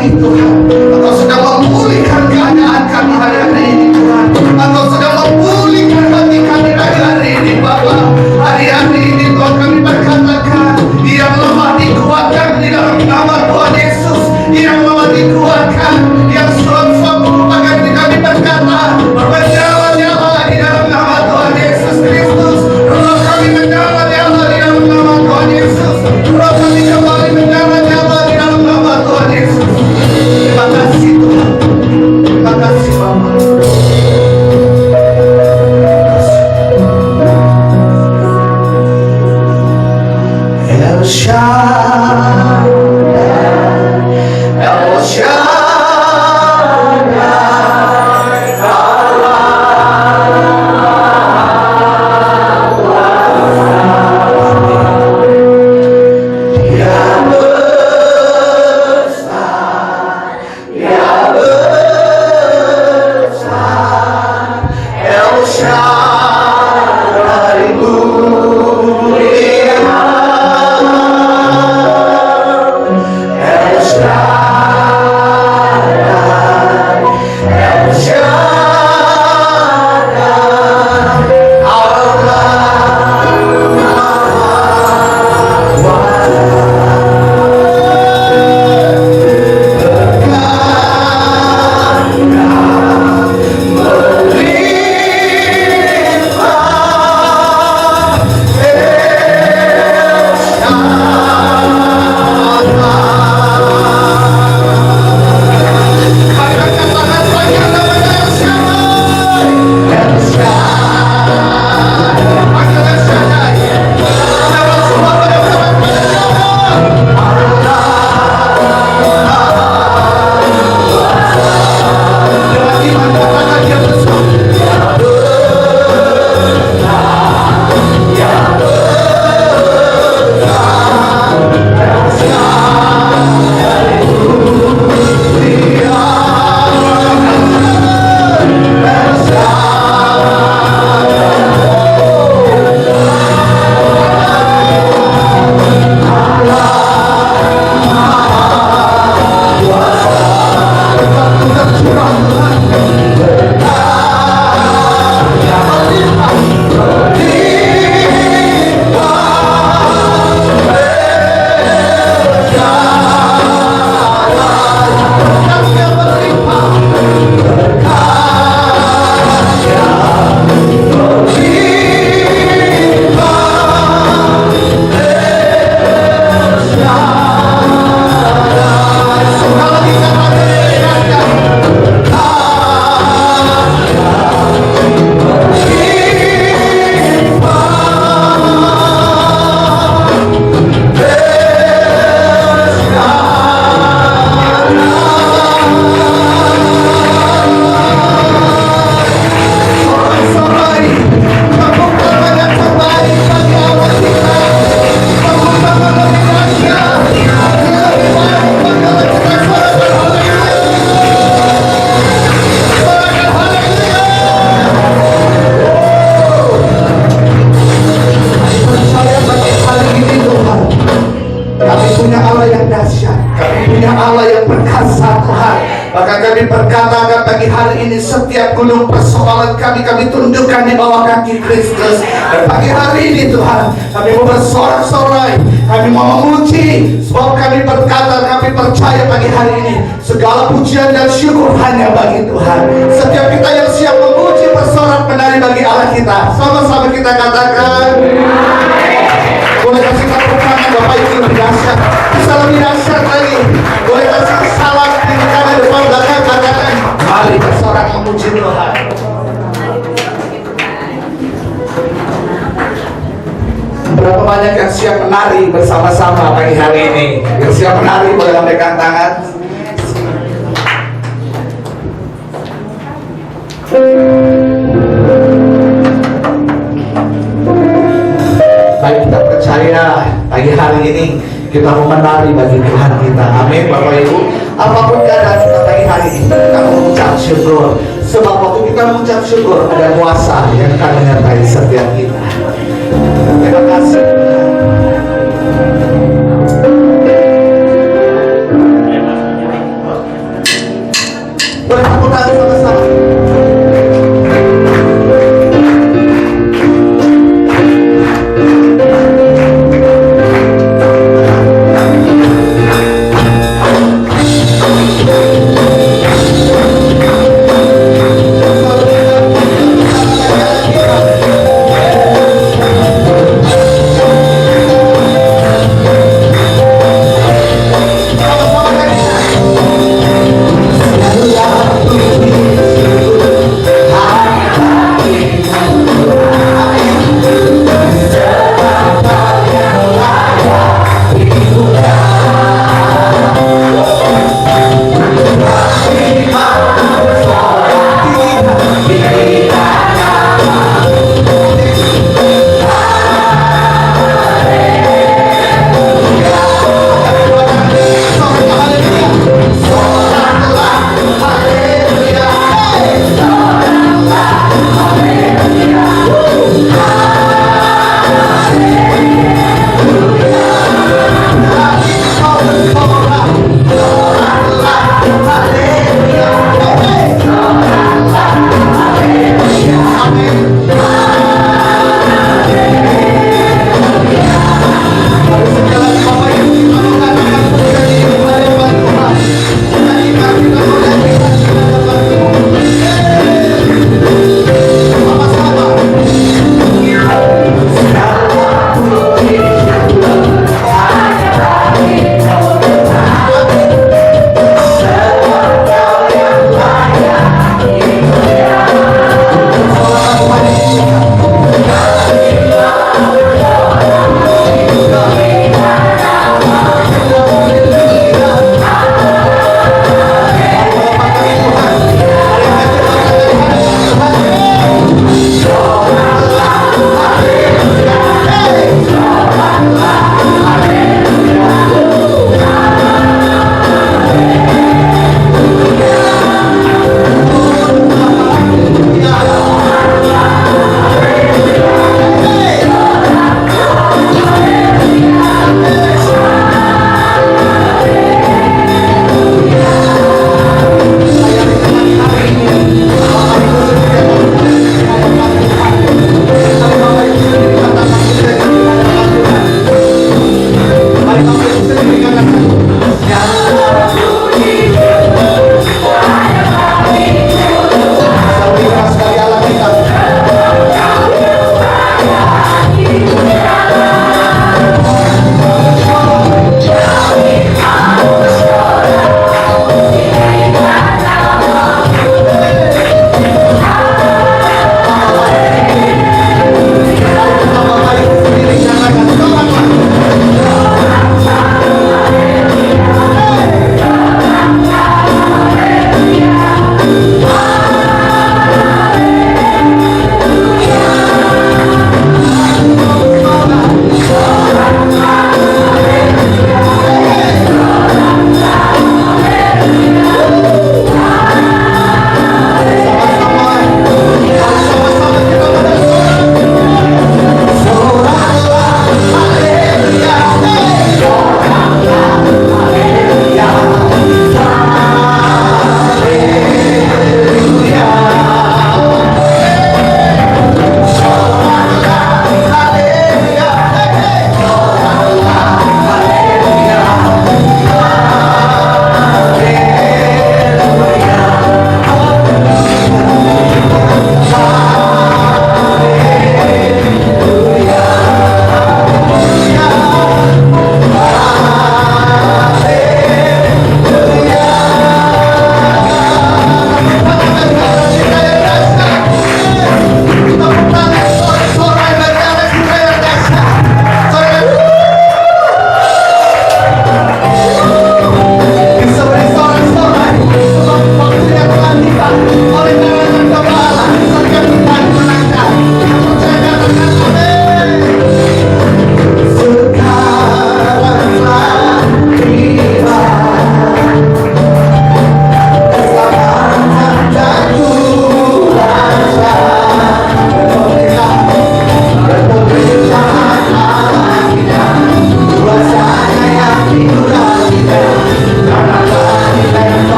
kami Tuhan. Engkau sedang memulihkan keadaan kami hari-hari ini Tuhan. Engkau sedang memulihkan hati kami hari-hari ini Bapa. Hari-hari ini Tuhan kami berkatakan, yang lemah dikuatkan di dalam nama Tuhan Yesus. Yang lemah dikuatkan, yang suam-suam merupakan kami berkata, menyala-nyala di dalam nama Tuhan Yesus Kristus. Roh kami menyala-nyala di dalam nama Tuhan Yesus. Roh kami kembali menyala-nyala di dalam nama Tuhan Yesus. Terima kasih Tuhan. Terima kasih Bapa. El Shaddai, El Shaddai, Dia besar, Dia besar, El Shaddai mulia. El Shaddai, El Shaddai, Allah setiap gunung persoalan kami tundukkan di bawah kaki Kristus. Dan pagi hari ini Tuhan, kami mau bersorak-sorai, kami mau memuji, sebab kami berkata, kami percaya pagi hari ini segala pujian dan syukur hanya bagi Tuhan. Setiap kita yang siap memuji, bersorak, menari bagi Allah kita, sama-sama kita katakan, boleh kasih tepuk tangan Bapak Ibu lebih dahsyat, bisa lebih dahsyat lagi, boleh kasih salam di kanan depan belakang, katakan, mari bersorak memuji Tuhan. Berapa banyak yang siap menari bersama-sama pagi hari ini? Yang siap menari boleh lambaikan tangan. Baik, kita percaya pagi hari ini kita mau menari bagi Tuhan kita. Amin Bapak Ibu. Apapun keadaan kita pagi hari ini, kita mengucap syukur. Sebab waktu kita mengucap syukur, ada kuasa yang akan menyertai setiap kita. Terima kasih. Boleh tepuk tangan sama-sama. Haleluya.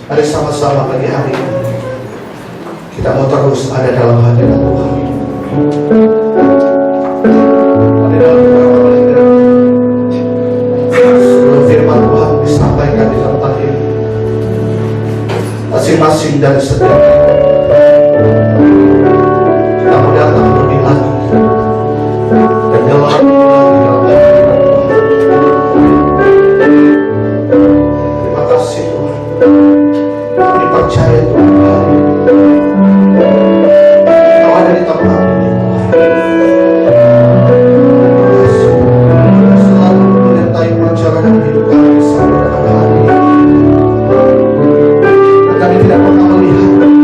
Mari sama-sama pagi hari ini kita mau terus ada dalam hadirat Tuhan. Ada dalam hadirat. Sebelum firman Tuhan disampaikan di tempat ini, masing-masing dari setiap kita mau datang lebih lagi dan dalam terima kasih Tuhan. Kami percaya Tuhan hari ini Kau ada di tempat ini Tuhan. Selalu menyertai perjalanan hidup kami sampai pada hari ini. Dan kami tidak pernah melihat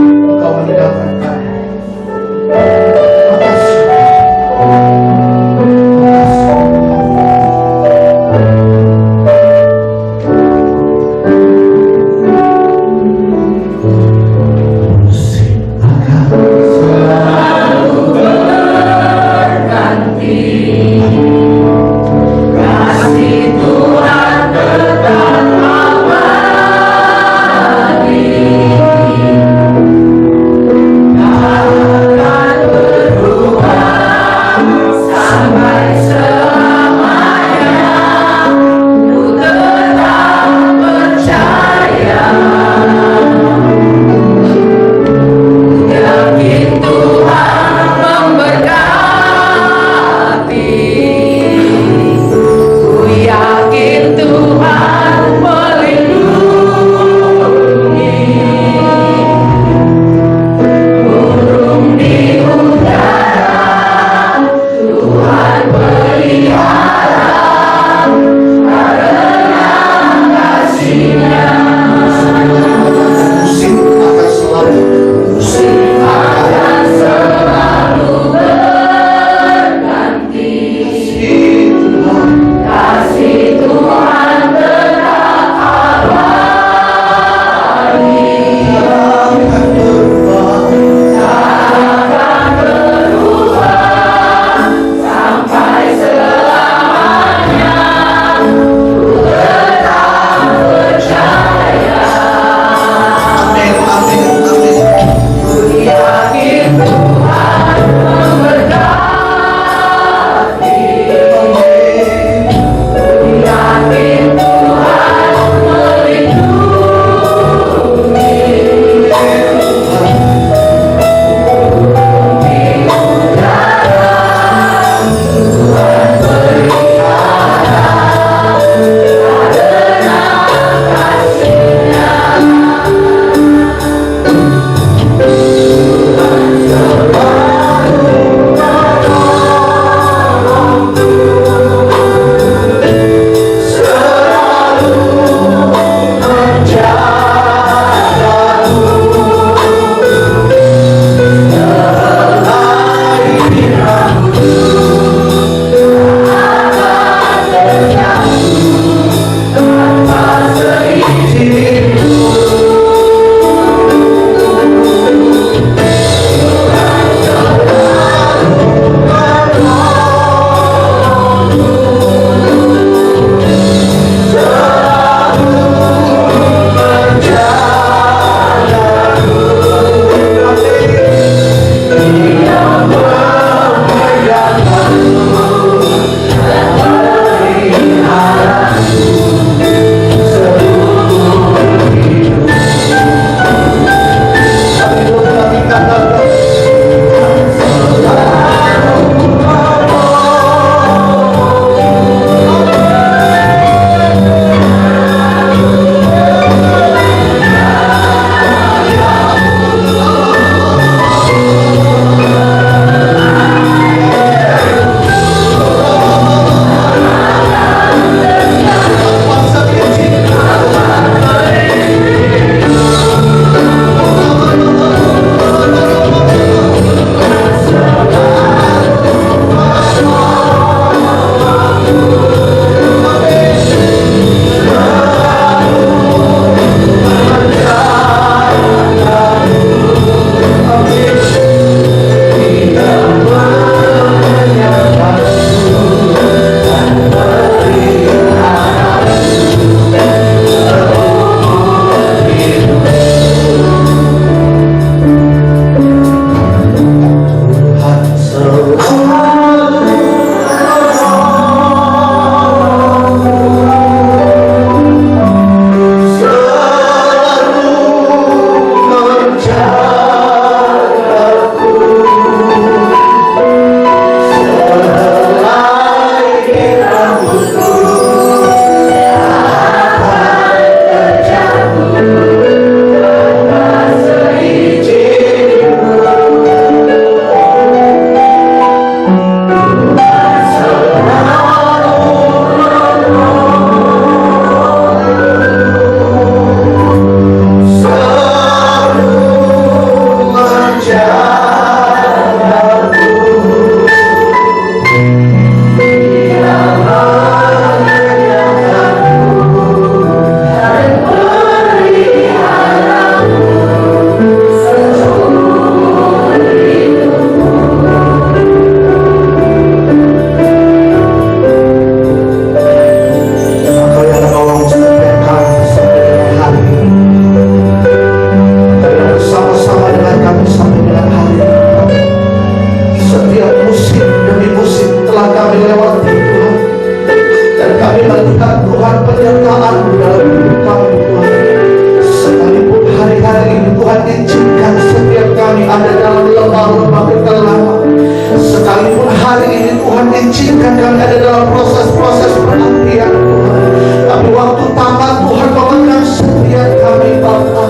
izinkan kami ada dalam proses-proses penantian Tuhan. Tapi waktu tamat Tuhan memegang setiap kami Bapa.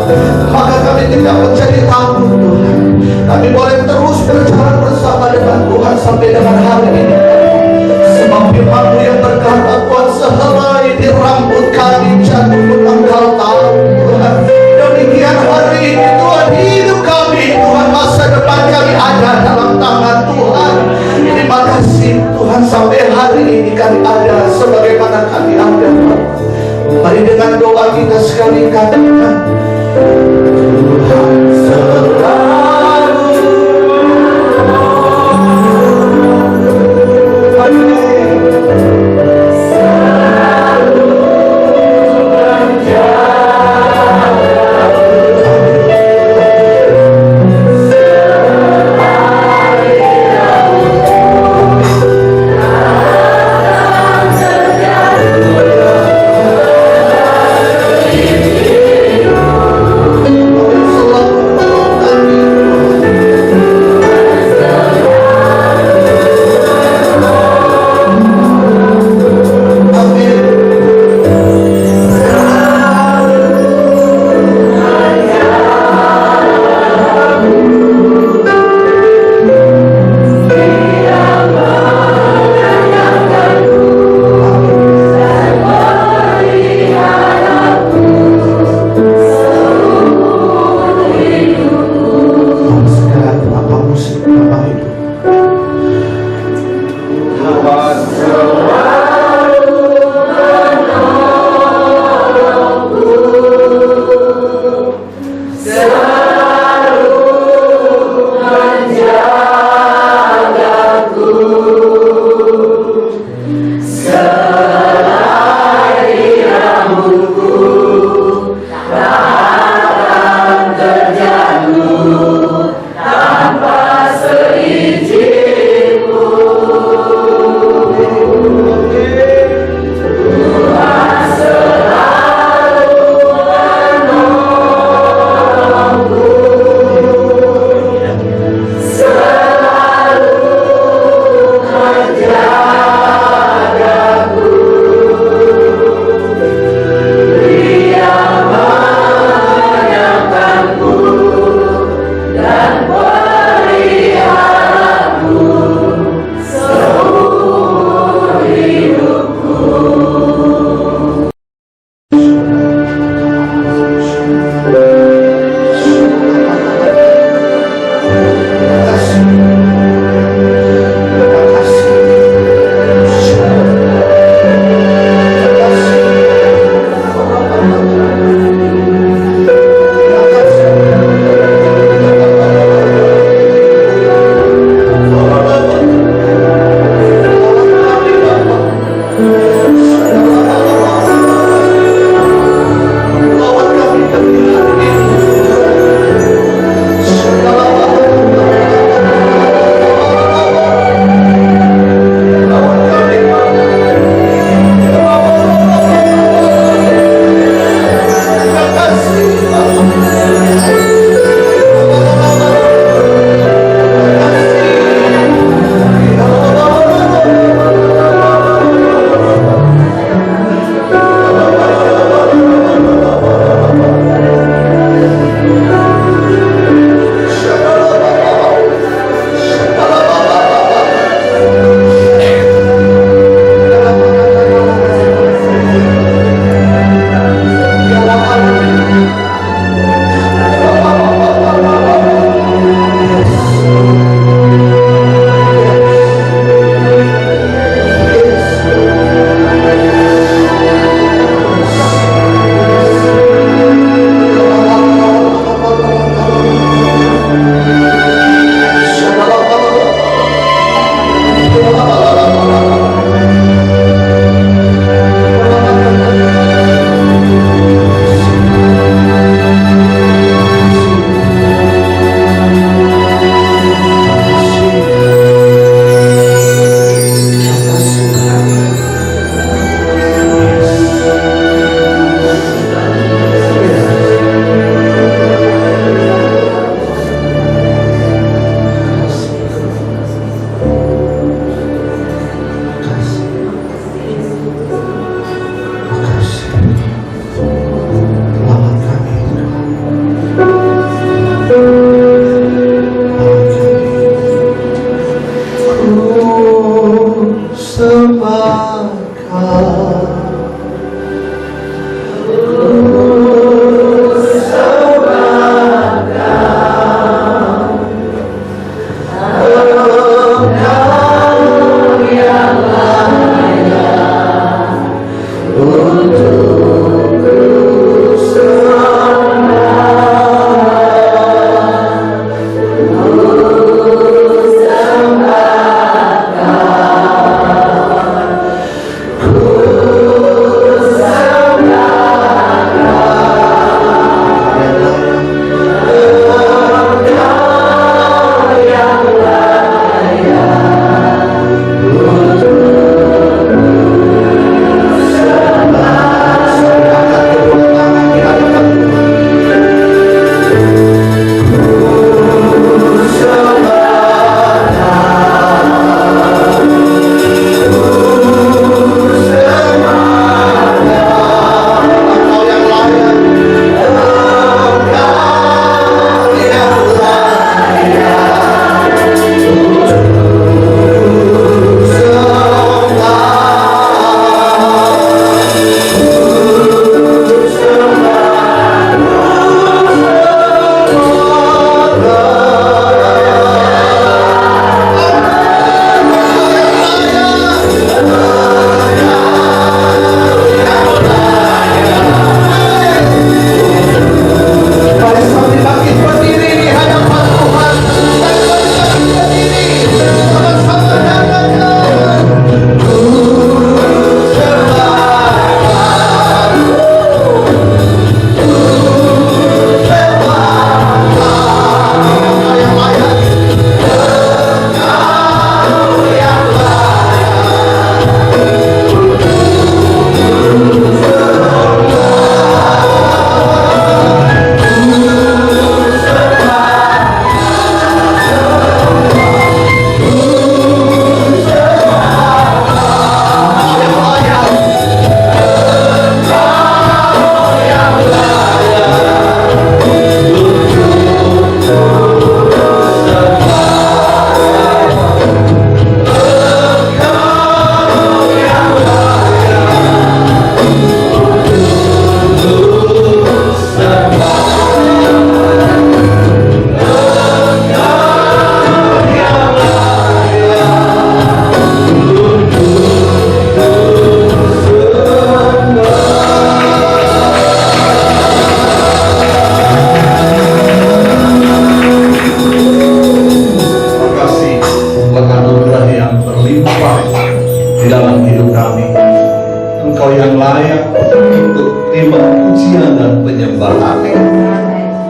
Maka kami tidak menjadi takut Tuhan. Kami boleh terus berjalan bersama dengan Tuhan sampai dengan hari ini. Sebab firman-Mu yang berkata Tuhan, sehelai di rambut kami jatuh pun Engkau tahu Tuhan. Demikian hari ini Tuhan, hidup kami Tuhan, masa depan kami ada dalam tangan Tuhan. Terima kasih Tuhan, sampai hari ini kami ada sebagaimana kami ada. Mari dengan doa kita sekali katakan, Tuhan selalu.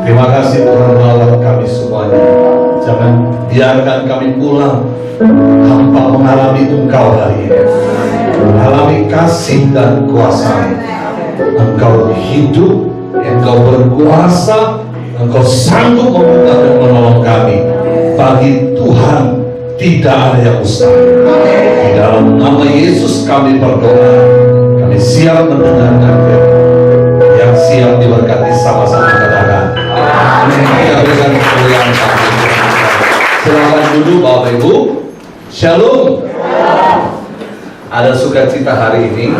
Terima kasih Tuhan merawat kami semuanya. Jangan biarkan kami pulang tanpa mengalami Engkau hari ini. Mengalami kasih dan kuasa. Engkau hidup, Engkau berkuasa, Engkau sanggup membuka dan menolong kami. Bagi Tuhan tidak ada yang mustahil. Di dalam nama Yesus kami berdoa. Kami siap mendengarkan yang siap diberkati sama-sama katakan amin. Kita berikan kemuliaan kami. Silakan duduk Bapak Ibu. Shalom. Ada sukacita hari ini.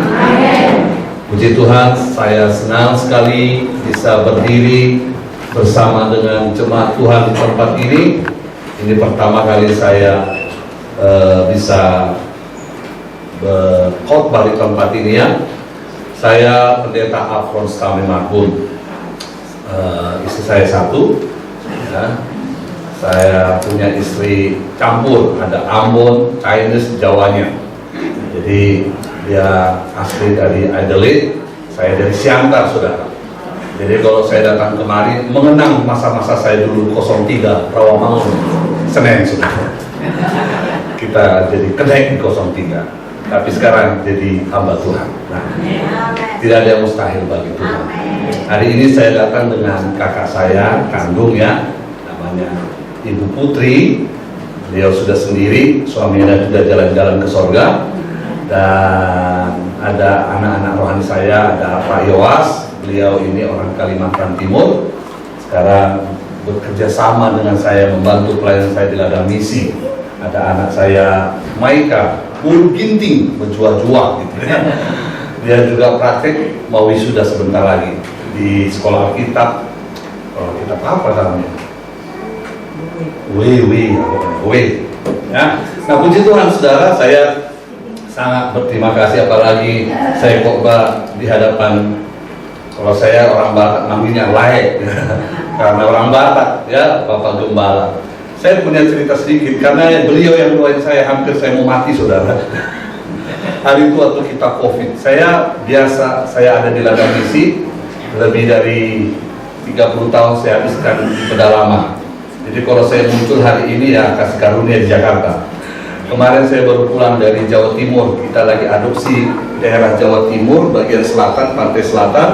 Puji Tuhan, saya senang sekali bisa berdiri bersama dengan jemaat Tuhan di tempat ini. Ini pertama kali saya bisa berkhotbah di tempat ini ya. Saya pendeta Afron Stami Makbun. Istri saya satu, ya. Saya punya istri campur, ada Ambon, Chinese, Jawanya. Jadi dia asli dari Adelaide, saya dari Siantar, saudara. Jadi kalau saya datang kemari, mengenang masa-masa saya dulu 03 Rawamangun, Senen, saudara. Kita jadi kedai di 03. Tapi sekarang jadi hamba Tuhan. Nah, tidak ada yang mustahil bagi Tuhan. Hari ini saya datang dengan kakak saya kandung ya, namanya Ibu Putri. Beliau sudah sendiri, suaminya sudah jalan-jalan ke sorga. Dan ada anak-anak rohani saya, ada Pak Yowas. Beliau ini orang Kalimantan Timur. Sekarang bekerja sama dengan saya membantu pelayanan saya di ladang misi. Ada anak saya Maika, bulu ginting, berjuang-juang gitu ya. Dia juga praktek, mau wisuda sebentar lagi di sekolah Alkitab. Alkitab apa namanya? Ya. Nah, puji Tuhan saudara, saya sangat berterima kasih, apalagi saya khotbah di hadapan, kalau saya orang Batak namanya laik karena orang Batak ya, Bapak Gembala. Saya punya cerita sedikit karena beliau yang doain saya hampir saya mau mati, saudara. Hari itu waktu kita COVID, saya ada di ladang misi, lebih dari 30 tahun saya habiskan di pedalaman. Jadi kalau saya muncul hari ini ya kasih karunia di Jakarta. Kemarin saya baru pulang dari Jawa Timur, kita lagi adopsi daerah Jawa Timur, bagian selatan, pantai selatan.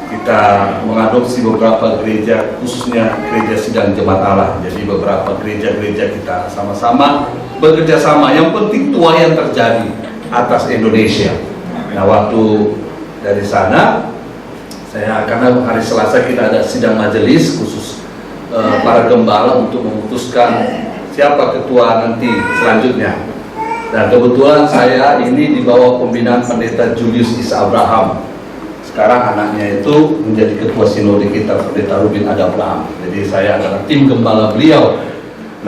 Kita mengadopsi beberapa gereja, khususnya gereja Sidang Jemaat Allah. Jadi beberapa gereja-gereja kita sama-sama bekerja sama. Yang penting tuayan terjadi atas Indonesia. Nah, waktu dari sana, karena hari Selasa kita ada sidang majelis khusus para gembala untuk memutuskan siapa ketua nanti selanjutnya. Dan kebetulan saya ini di bawah pembinaan Pendeta Julius Isa Abraham. Sekarang anaknya itu menjadi ketua sinode kita, Pendeta Rubin Ada Abraham. Jadi saya adalah tim gembala beliau.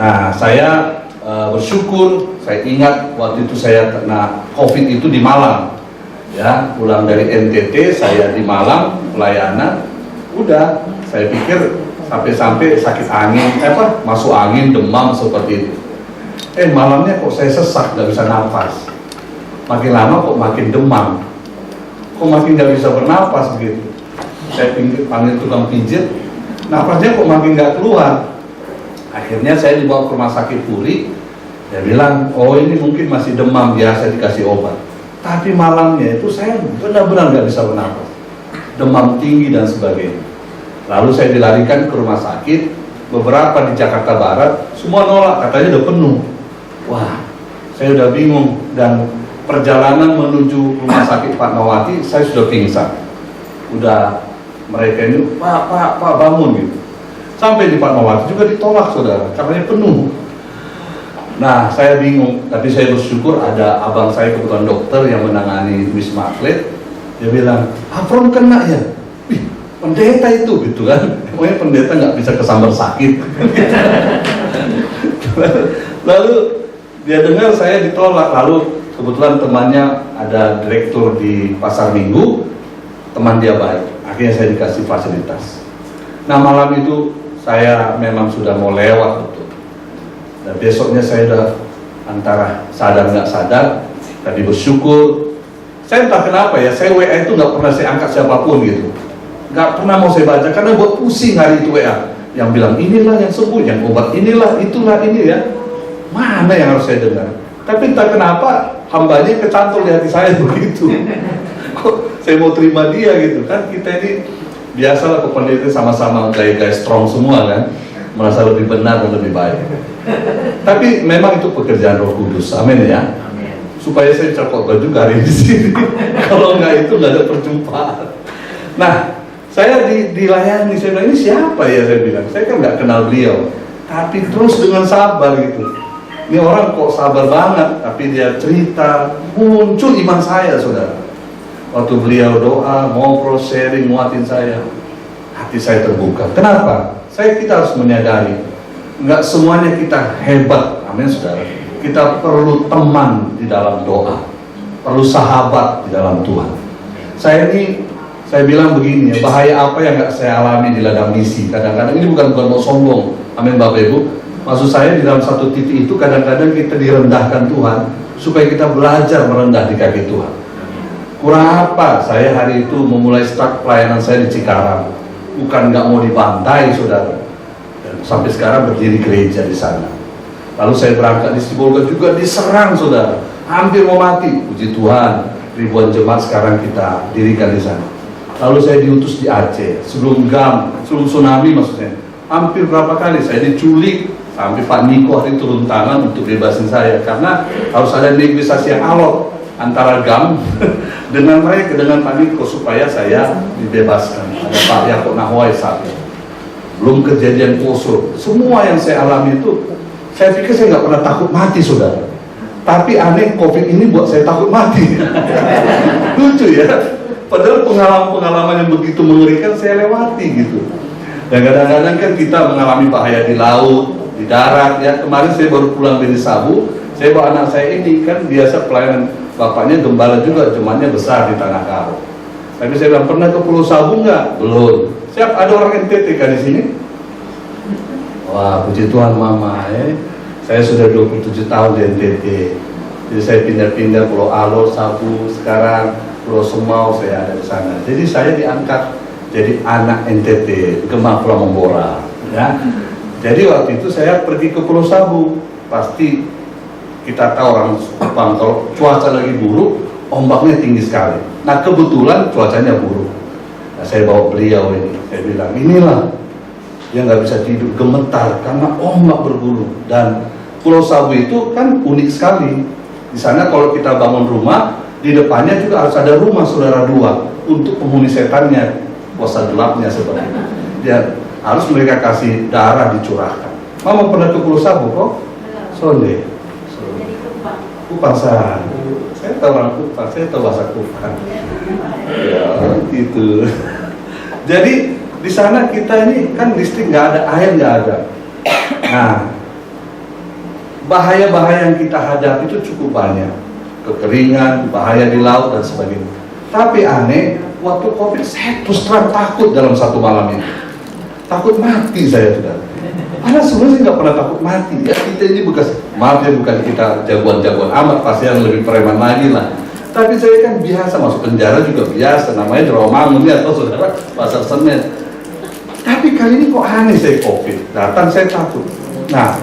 Nah, saya bersyukur, saya ingat waktu itu saya kena COVID itu di Malang. Ya, pulang dari NTT, saya di Malang pelayanan. Udah, saya pikir sampai sakit angin, masuk angin, demam seperti itu. Malamnya kok saya sesak, nggak bisa nafas. Makin lama kok makin demam, kok makin nggak bisa bernapas begitu. Saya panggil tukang pijit, nafasnya kok makin nggak keluar. Akhirnya saya dibawa ke rumah sakit Puri. Dia bilang, oh ini mungkin masih demam biasa, dikasih obat. Tapi malamnya itu saya benar-benar nggak bisa bernapas, demam tinggi dan sebagainya. Lalu saya dilarikan ke rumah sakit, beberapa di Jakarta Barat, semua nolak, katanya udah penuh. Wah, saya udah bingung, dan perjalanan menuju rumah sakit Fatmawati, saya sudah pingsan. Udah mereka ini, Pak bangun gitu. Sampai di Fatmawati juga ditolak, saudara, katanya penuh. Nah, saya bingung, tapi saya bersyukur ada abang saya kebetulan dokter yang menangani Wisma Atlet. Dia bilang, Afron kena ya? Wih, pendeta itu gitu kan. Pokoknya pendeta nggak bisa kesambar sakit. Lalu dia dengar saya ditolak. Lalu kebetulan temannya ada direktur di Pasar Minggu, teman dia baik. Akhirnya saya dikasih fasilitas. Nah, malam itu saya memang sudah mau lewat betul. Dan besoknya saya udah antara sadar nggak sadar, tapi bersyukur. Saya entah kenapa ya, saya WA itu nggak pernah saya angkat siapapun gitu. Nggak pernah mau saya baca, karena buat pusing hari itu WA. Yang bilang inilah yang sembuh, yang obat inilah, itulah ini ya. Mana yang harus saya dengar? Tapi entah kenapa hambanya kecantol di hati saya begitu. Kok saya mau terima dia gitu kan? Kita ini biasalah pendeta sama-sama gaya-gaya strong semua kan, merasa lebih benar dan lebih baik. Tapi memang itu pekerjaan Roh Kudus, amin ya. Supaya saya bisa khotbah juga hari di sini. Kalau enggak itu nggak ada perjumpaan. Nah, saya dilayani, saya bilang ini siapa ya, saya bilang. Saya kan nggak kenal beliau, tapi terus dengan sabar gitu. Ini orang kok sabar banget, tapi dia cerita, muncul iman saya, saudara. Waktu beliau doa, ngobrol, sharing, nguatin saya, hati saya terbuka. Kenapa? Kita harus menyadari, nggak semuanya kita hebat, amin saudara. Kita perlu teman di dalam doa, perlu sahabat di dalam Tuhan. Saya bilang begini ya, bahaya apa yang nggak saya alami di ladang misi. Kadang-kadang ini bukan mau sombong, amin Bapak Ibu. Maksud saya di dalam satu titik itu kadang-kadang kita direndahkan Tuhan, supaya kita belajar merendah di kaki Tuhan. Kurang apa saya hari itu memulai start pelayanan saya di Cikarang. Bukan nggak mau dibantai, saudara. Dan sampai sekarang berdiri gereja di sana. Lalu saya berangkat di Sibolga juga diserang, saudara. Hampir mau mati. Puji Tuhan, ribuan jemaat sekarang kita dirikan di sana. Lalu saya diutus di Aceh, sebelum tsunami maksudnya. Hampir berapa kali saya diculik, sampai Pak Niko hari turun tangan untuk bebasin saya. Karena harus ada negosiasi yang alot antara GAM dengan mereka, dengan Pak Niko, supaya saya dibebaskan. Ada Pak Yakob Nahwai saat itu. Belum kejadian Poso. Semua yang saya alami itu, saya pikir saya nggak pernah takut mati, saudara. Tapi aneh, COVID ini buat saya takut mati. Lucu ya. Padahal pengalaman-pengalaman yang begitu mengerikan saya lewati gitu. Dan kadang-kadang kan kita mengalami bahaya di laut, di darat ya. Kemarin saya baru pulang dari Sabu, saya bawa anak saya ini kan biasa pelayanan. Bapaknya gembala juga, jemaatnya besar di Tanah Karo. Tapi saya bilang, pernah ke Pulau Sabu nggak? Belum. Siap, ada orang NTT kan di sini? Wah, puji Tuhan Mama, saya sudah 27 tahun di NTT. Jadi saya pindah-pindah Pulau Alor, Sabu, sekarang Pulau Semau saya ada di sana. Jadi saya diangkat jadi anak NTT, Gemah Pulau Membora. Ya. Jadi waktu itu saya pergi ke Pulau Sabu. Pasti kita tahu orang Jepang kalau cuaca lagi buruk, ombaknya tinggi sekali. Nah kebetulan cuacanya buruk. Nah, saya bawa beliau ini, saya bilang inilah dia nggak bisa tidur, gemetar karena ombak bergulung. Dan Pulau Sabu itu kan unik sekali. Di sana kalau kita bangun rumah, di depannya juga harus ada rumah saudara dua untuk penghuni setannya, kuasa gelapnya seperti itu. Dia harus mereka kasih darah dicurahkan. Mama pernah ke Pulau Sabu kok? Sonde. Kupang saya tahu orang Kupang, saya tahu bahasa Kupang. Ya gitu. Jadi di sana kita ini kan listrik nggak ada, air nggak ada. Nah, bahaya-bahaya yang kita hadapi itu cukup banyak, kekeringan, bahaya di laut dan sebagainya. Tapi aneh, waktu COVID saya terus terang takut dalam satu malam ini, takut mati saya sudah. Padahal sebenarnya nggak pernah takut mati. Ya kita ini bekas, maaf ya bukan kita jagoan-jagoan amat, pasti yang lebih preman lagi lah. Tapi saya kan biasa masuk penjara juga biasa, namanya Rawamangun ya atau saudara Pasar Senen. Tapi kali ini kok aneh saya COVID, datang saya takut. Nah,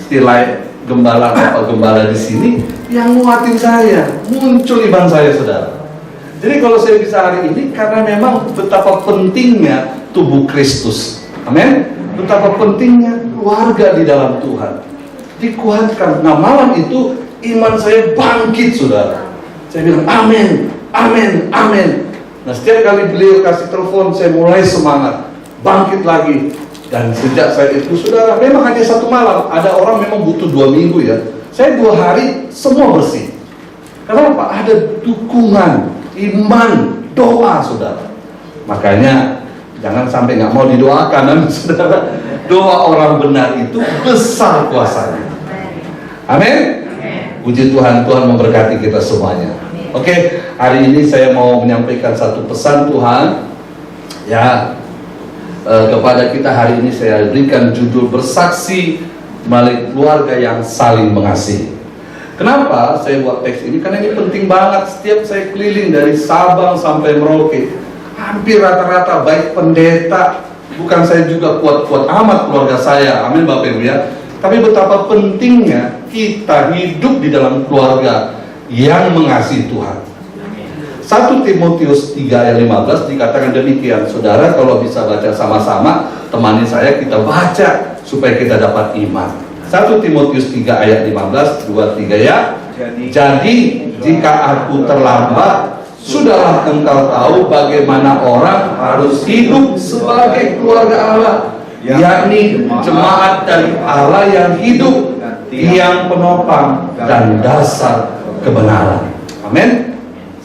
setelah gembala di sini yang nguatin saya, muncul iman saya saudara. Jadi kalau saya bisa hari ini karena memang betapa pentingnya tubuh Kristus, amin. Betapa pentingnya keluarga di dalam Tuhan dikuatkan. Nah malam itu iman saya bangkit saudara. Saya bilang amin, amin, amin. Nah setiap kali beliau kasih telepon saya mulai semangat, bangkit lagi. Dan sejak saya itu saudara, memang hanya satu malam. Ada orang memang butuh 2 minggu ya. Saya 2 hari semua bersih. Kenapa? Ada dukungan, iman, doa saudara. Makanya jangan sampai nggak mau didoakan, saudara. Doa orang benar itu besar kuasanya. Amin. Puji Tuhan, Tuhan memberkati kita semuanya. Oke, hari ini saya mau menyampaikan satu pesan Tuhan. Ya. Kepada kita hari ini saya berikan judul bersaksi melalui keluarga yang saling mengasihi. Kenapa saya buat teks ini? Karena ini penting banget. Setiap saya keliling dari Sabang sampai Merauke, hampir rata-rata baik pendeta, bukan saya juga kuat-kuat amat keluarga saya, amin Bapak Ibu ya. Tapi betapa pentingnya kita hidup di dalam keluarga yang mengasihi Tuhan. 1 Timotius 3 ayat 15 dikatakan demikian. Saudara kalau bisa baca sama-sama, temani saya kita baca supaya kita dapat iman. 1 Timotius 3 ayat 15, 2, 3 ya. Jadi jika aku terlambat, sudahlah engkau tahu bagaimana orang harus hidup sebagai keluarga Allah, yakni jemaat dari Allah yang hidup, yang penopang dan dasar kebenaran. Amin.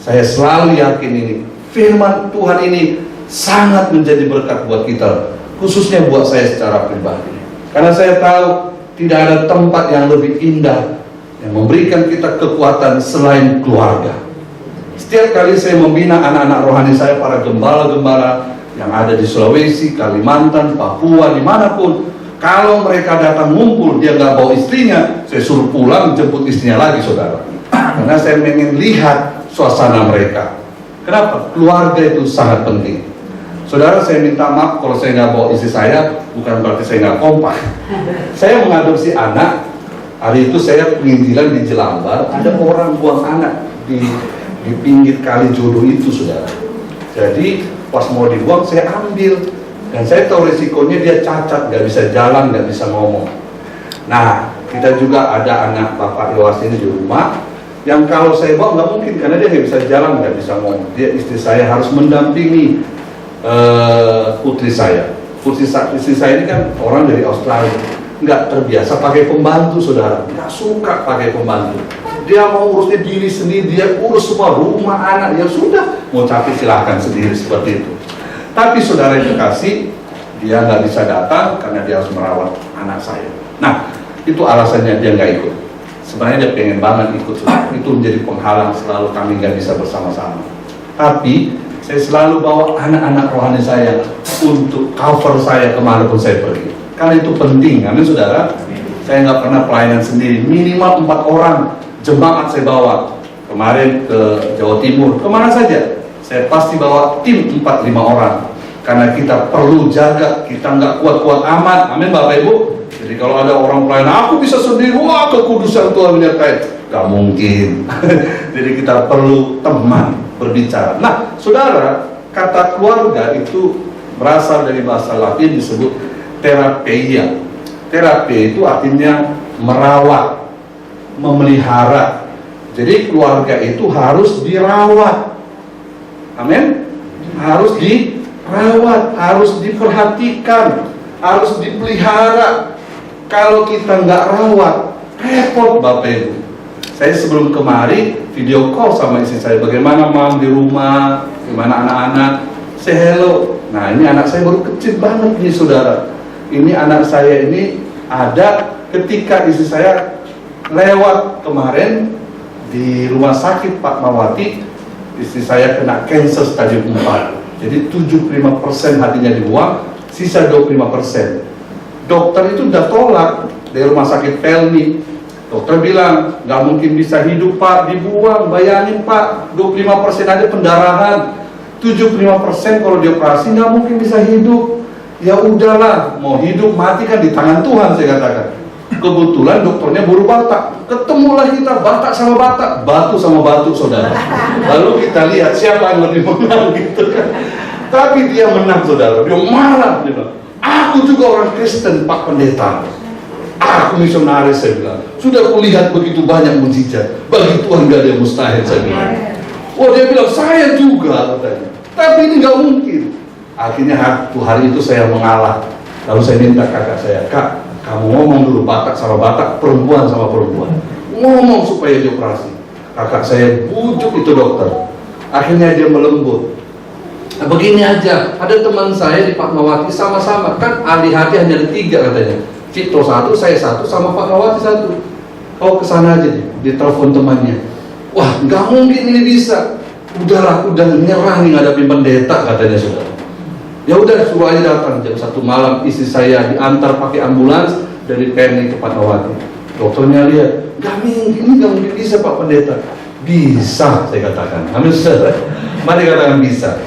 Saya selalu yakin ini, firman Tuhan ini sangat menjadi berkat buat kita, khususnya buat saya secara pribadi. Karena saya tahu tidak ada tempat yang lebih indah yang memberikan kita kekuatan selain keluarga. Setiap kali saya membina anak-anak rohani saya, para gembala-gembala yang ada di Sulawesi, Kalimantan, Papua, dimanapun, kalau mereka datang ngumpul, dia nggak bawa istrinya, saya suruh pulang jemput istrinya lagi saudara. Karena saya ingin lihat suasana mereka. Kenapa? Keluarga itu sangat penting. Saudara, saya minta maaf kalau saya nggak bawa istri saya, bukan berarti saya nggak kompak. Saya mengadopsi anak. Hari itu saya penginjilan di Jelambar, ada orang buang anak di pinggir kali jodoh itu, saudara. Jadi pas mau dibuang saya ambil, dan saya tahu resikonya dia cacat, nggak bisa jalan, nggak bisa ngomong. Nah, kita juga ada anak Bapak Iwas ini di rumah, yang kalau saya bawa nggak mungkin karena dia nggak bisa jalan, nggak bisa ngomong. Dia istri saya harus mendampingi putri saya. Istri saya ini kan orang dari Australia, nggak terbiasa pakai pembantu saudara, nggak suka pakai pembantu. Dia mau urusnya diri sendiri, dia urus semua rumah anak, ya sudah, mau capek silahkan sendiri seperti itu. Tapi saudara yang kasih, dia nggak bisa datang karena dia harus merawat anak saya. Nah, itu alasannya dia nggak ikut. Sebenarnya dia pengen banget ikut, itu menjadi penghalang selalu kami nggak bisa bersama-sama. Tapi saya selalu bawa anak-anak rohani saya untuk cover saya kemanapun saya pergi. Karena itu penting, amin saudara. Saya nggak pernah pelayanan sendiri, minimal 4 orang jemaat saya bawa. Kemarin ke Jawa Timur, kemana saja, saya pasti bawa tim 4-5 orang. Karena kita perlu jaga, kita nggak kuat-kuat amat, amin Bapak Ibu. Jadi kalau ada orang pelayanan, aku bisa sendiri, wah kekudusan Tuhan menyertai, nggak mungkin. Jadi kita perlu teman berbicara. Nah, saudara, kata keluarga itu berasal dari bahasa Latin disebut terapeia. Terapi itu artinya merawat, memelihara. Jadi keluarga itu harus dirawat. Amin. Harus dirawat, harus diperhatikan, harus dipelihara. Kalau kita nggak rawat, repot Bapak Ibu. Saya sebelum kemari video call sama istri saya, bagaimana mam di rumah, bagaimana anak-anak. Say hello. Nah, ini anak saya baru kecil banget nih saudara. Ini anak saya ini ada ketika istri saya lewat kemarin di rumah sakit Pak Mawati, istri saya kena cancer stadium 4. Jadi 75% hatinya dibuang, sisa 25%. Dokter itu udah tolak dari rumah sakit Pelni. Dokter bilang, nggak mungkin bisa hidup Pak, dibuang. Bayangin Pak, 25% aja pendarahan, 75% kalau dioperasi nggak mungkin bisa hidup. Ya udahlah, mau hidup mati kan di tangan Tuhan, saya katakan. Kebetulan dokternya buru Batak, ketemulah kita Batak sama Batak, batu sama batu saudara. Lalu kita lihat siapa yang lebih menang gitu kan. Tapi dia menang saudara, dia marah, dia bilang, aku juga orang Kristen Pak Pendeta, aku misionaris, saya bilang. Sudah kulihat begitu banyak mujizat, bagi Tuhan gak ada yang mustahil, saya bilang. Oh dia bilang, saya juga katanya, tapi ini gak mungkin. Akhirnya hari itu saya mengalah. Lalu saya minta kakak saya, Kak, kamu ngomong dulu Batak sama Batak, perempuan sama perempuan, ngomong supaya dioperasi. Kakak saya bujuk itu dokter. Akhirnya dia melembut. Nah, begini aja, ada teman saya di Pak Mawati sama-sama, kan ahli hati hanya ada 3 katanya. Cipto 1, saya 1, sama Pak Mawati 1. Kau kesana aja deh, ditelepon temannya. Wah, nggak mungkin ini bisa. Udahlah, udah nyerah nih ngadapin pendeta katanya saudara. Ya udah suruh aja datang. Jam 1 malam istri saya diantar pakai ambulans dari Pelni ke Fatmawati. Dokternya lihat, ini nggak mungkin bisa Pak Pendeta. Bisa, saya katakan. Amin saudara. Mari katakan bisa.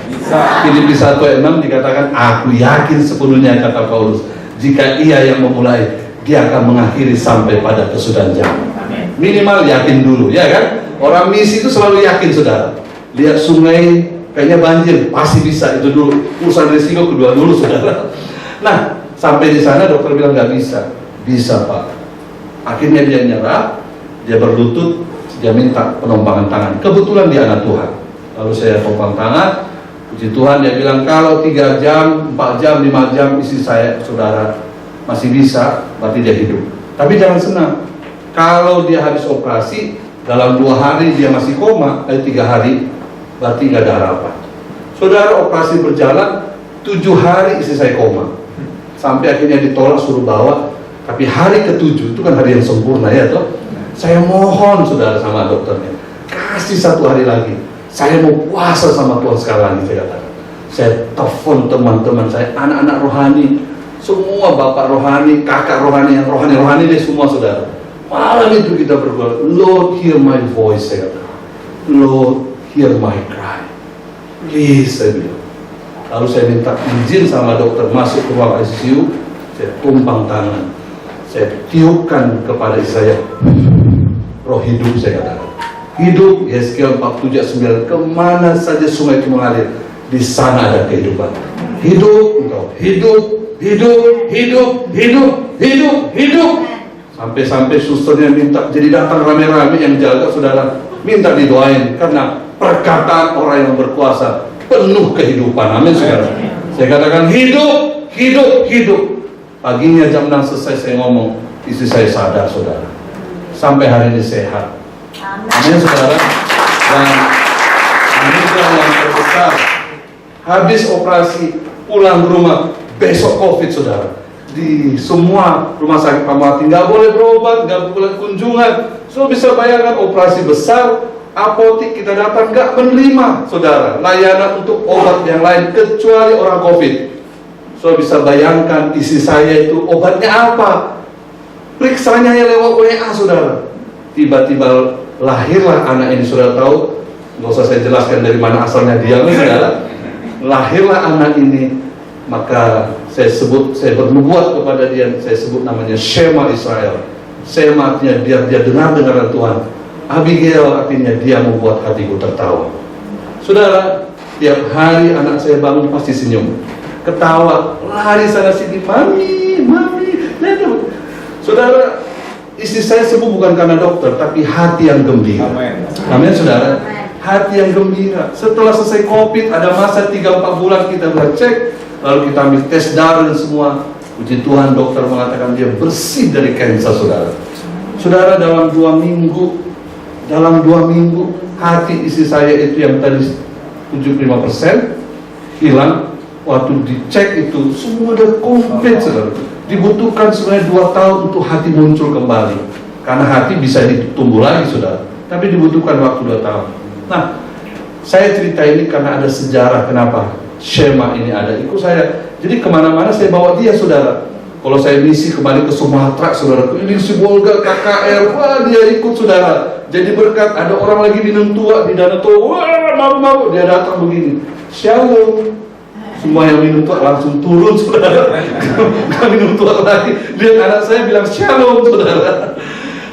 Filipi 1 ayat 6 dikatakan, aku yakin sepenuhnya kata Paulus, jika ia yang memulai, dia akan mengakhiri sampai pada kesudahan zaman. Minimal yakin dulu, ya kan? Orang misi itu selalu yakin saudara. Lihat sungai kayaknya banjir, pasti bisa, itu dulu. Urusan risiko kedua dulu saudara. Nah, sampai di sana dokter bilang nggak bisa. Bisa Pak. Akhirnya dia nyerah, dia berlutut, dia minta penompangan tangan. Kebetulan dia anak Tuhan. Lalu saya tompang tangan, puji Tuhan, dia bilang kalau 3 jam, 4 jam, 5 jam istri saya saudara masih bisa, berarti dia hidup. Tapi jangan senang. Kalau dia habis operasi, dalam 2 hari dia masih koma, 3 hari, berarti nggak ada harapan. Saudara, operasi berjalan 7 hari istri saya koma, sampai akhirnya ditolak suruh bawa. Tapi hari ke-7 itu kan hari yang sempurna ya toh. Saya mohon saudara sama dokternya, kasih 1 hari lagi. Saya mau puasa sama Tuhan sekali lagi, saya katakan. Saya telepon teman-teman saya, anak-anak rohani, semua bapak rohani, kakak rohani, yang rohani deh semua saudara. Malam itu kita berdoa, Lord hear my voice, saya katakan. Lord hear my cry, please, saya bilang. Lalu saya minta izin sama dokter masuk ke ruang ICU. Saya tumpang tangan, saya tiupkan kepada istri saya, roh hidup, saya katakan. Hidup, Yeskiel 47:9, kemana saja sungai itu mengalir, di sana ada kehidupan. Hidup, engkau hidup, hidup, hidup, hidup, hidup, hidup. Sampai-sampai susternya minta, jadi datang rame-rame yang jaga saudara, minta didoain karena perkataan orang yang berkuasa penuh kehidupan. Amin saudara. Saya katakan hidup, hidup, hidup. Paginya jam 6 selesai saya ngomong, istri saya sadar saudara. Sampai hari ini sehat. Amin saudara. Dan anugerah yang terbesar, habis operasi pulang ke rumah, besok COVID saudara. Di semua rumah sakit Pak Mawati nggak boleh berobat, nggak boleh kunjungan. So bisa bayangkan operasi besar, apotik kita datang nggak menerima, saudara, layanan untuk obat yang lain kecuali orang COVID. So bisa bayangkan isi saya itu obatnya apa? Periksanya ya lewat WA, saudara. Tiba-tiba lahirlah anak ini, saudara tahu, nggak usah saya jelaskan dari mana asalnya dia, saudara. Lahirlah anak ini, maka saya bernubuat kepada dia, saya sebut namanya Shema Israel. Shema artinya biar dia dengar Tuhan. Abigail artinya dia membuat hatiku tertawa. Saudara, tiap hari anak saya bangun pasti senyum, ketawa, lari sana sini, mami, lihat. Saudara, istri saya sembuh bukan karena dokter, tapi hati yang gembira. Amin, saudara. Hati yang gembira. Setelah selesai COVID, ada masa 3-4 bulan kita cek, lalu kita ambil tes darah dan semua. Puji Tuhan, dokter mengatakan dia bersih dari kanker, saudara. Saudara, dalam 2 minggu, hati istri saya itu yang tadi 75% hilang. Waktu dicek itu semua udah komplit, saudara. Dibutuhkan sebenarnya 2 tahun untuk hati muncul kembali, karena hati bisa ditumbuh lagi, saudara, tapi dibutuhkan waktu 2 tahun. Nah, saya cerita ini karena ada sejarah kenapa Shema ini ada. Ikut saya, jadi kemana-mana saya bawa dia, saudara. Kalau saya misi kembali ke Sumatera, saudara, ini si Bolga, KKR, wah dia ikut, saudara. Jadi berkat, ada orang lagi di Nentua, di Danau Toba, wah mau dia datang begini, Shalom. Semua yang minum tua langsung turun, saudara. Gak minum tua lagi. Lihat anak saya bilang Shalom, saudara.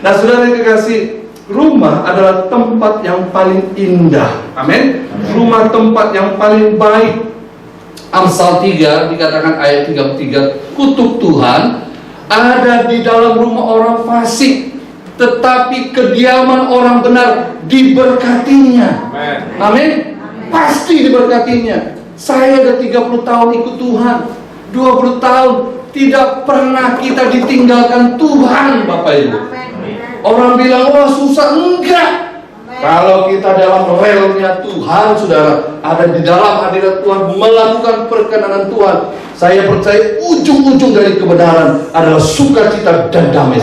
Nah, saudara yang kekasih, rumah adalah tempat yang paling indah. Amin. Rumah tempat yang paling baik. Amsal 3 dikatakan ayat 33, kutuk Tuhan ada di dalam rumah orang fasik, tetapi kediaman orang benar diberkatinya. Amin. Pasti diberkatinya. Saya udah 30 tahun ikut Tuhan, 20 tahun tidak pernah kita ditinggalkan Tuhan, Bapak Ibu. Orang bilang, wah susah, enggak. Kalau kita dalam relnya Tuhan, saudara, ada di dalam hadirat Tuhan, melakukan perkenanan Tuhan, saya percaya ujung-ujung dari kebenaran adalah sukacita dan damai.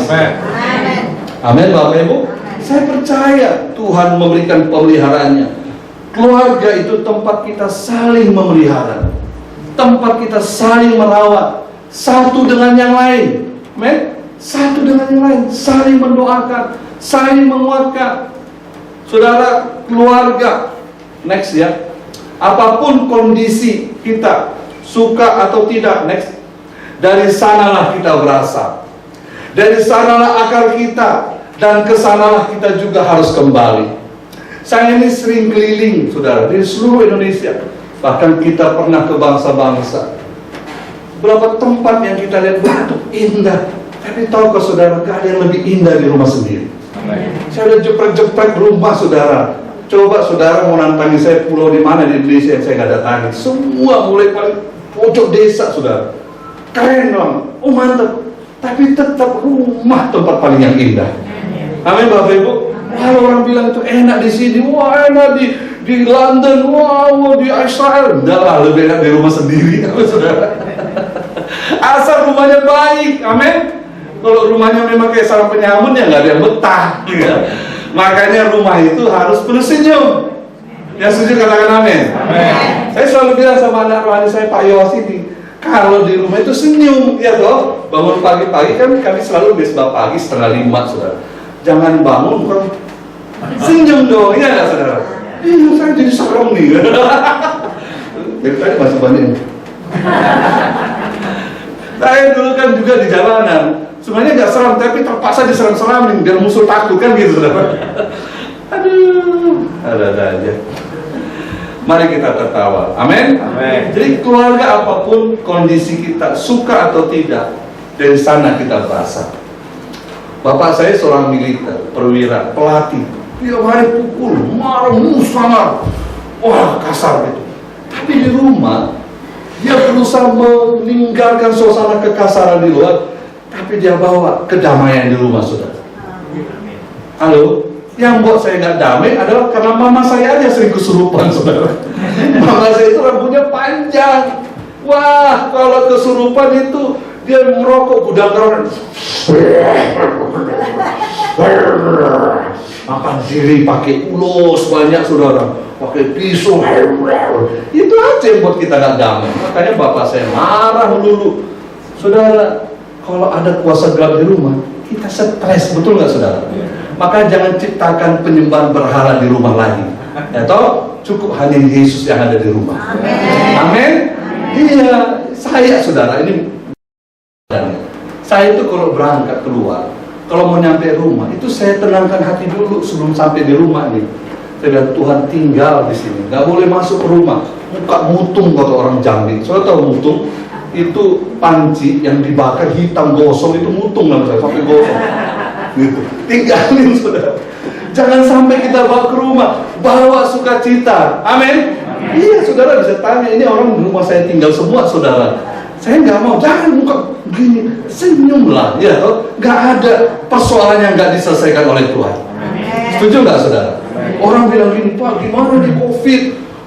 Amin, Bapak Ibu. Saya percaya Tuhan memberikan pemeliharaannya. Keluarga itu tempat kita saling memelihara, tempat kita saling merawat satu dengan yang lain. Amin. Satu dengan yang lain, saling mendoakan, saling menguatkan. Saudara, keluarga, next ya. Apapun kondisi kita, suka atau tidak, next. Dari sanalah kita berasal. Dari sanalah akar kita, dan kesanalah kita juga harus kembali. Saya ini sering keliling, saudara, di seluruh Indonesia. Bahkan kita pernah ke bangsa-bangsa. Berapa tempat yang kita lihat begitu indah. Tapi tahukah saudara, gak ada yang lebih indah di rumah sendiri. Saya udah jeprek-jeprek rumah, saudara. Coba saudara mau nantangin saya pulau di mana di Indonesia yang saya gak datangi. Semua mulai paling pojok desa, saudara. Keren dong, oh mantap. Tapi tetap rumah tempat paling yang indah. Amin, Bapak Ibu. Kalau orang bilang itu enak di sini, wah enak di London, wah di Israel, enggak lah, lebih enak di rumah sendiri, saudara. Asal rumahnya baik, amin. Kalau rumahnya memang kayak sarang penyamun, ya nggak ada yang betah. Ya. Makanya rumah itu harus penuh senyum. Yang setuju katakan amin. Amin. Saya selalu bilang sama anak rohani saya, Pak Yos ini, kalau di rumah itu senyum, ya toh. Bangun pagi-pagi kan kami selalu besok pagi 4:30, saudara. Jangan bangun kan senyum dong, iya nggak saudara? Iya, saya jadi serem nih. Dari tadi masih banyak. Saya dulu kan juga di jalanan, sebenarnya nggak seram, tapi terpaksa diserang-serangin biar musuh takut kan gitu, saudara. Aduh, ada aja. Mari kita tertawa, amin. Amin. Jadi keluarga apapun kondisi kita, suka atau tidak, dari sana kita berasal. Bapak saya seorang militer, perwira, pelatih. Dia hari pukul, marah, musnah, wah kasar gitu. Tapi di rumah, dia berusaha meninggalkan suasana kekasaran di luar, tapi dia bawa kedamaian di rumah, saudara. Halo, yang buat saya nggak damai adalah karena mama saya aja sering kesurupan, saudara. Mama saya itu rambutnya panjang. Wah, kalau kesurupan itu dia merokok gudang kerokan. makan diri pakai ulos banyak saudara, pakai pisau, itu aja yang buat kita gak damai. Makanya bapak saya marah dulu. Saudara, kalau ada kuasa gelap di rumah, kita stres, betul nggak saudara? Maka jangan ciptakan penyembahan berhala di rumah lagi. Atau cukup hanya Yesus yang ada di rumah. Amin. Iya, saya saudara ini, saya itu kalau berangkat keluar, kalau mau nyampe rumah, itu saya tenangkan hati dulu sebelum sampai di rumah nih. Saya bilang, Tuhan tinggal di sini, nggak boleh masuk ke rumah. Muka mutung kata orang Jambi. Saudara tahu mutung? Itu panci yang dibakar hitam gosong, itu mutung namanya, sampai gosong. Gitu. Tinggalin saudara. Jangan sampai kita bawa ke rumah, bawa sukacita. Amin. Iya, saudara bisa tanya, ini orang di rumah saya tinggal semua, saudara. Saya nggak mau, jangan muka begini, senyumlah, ya toh. Nggak ada persoalan yang nggak diselesaikan oleh Tuhan. Setuju nggak, saudara? Orang bilang gini, Pak, gimana di COVID?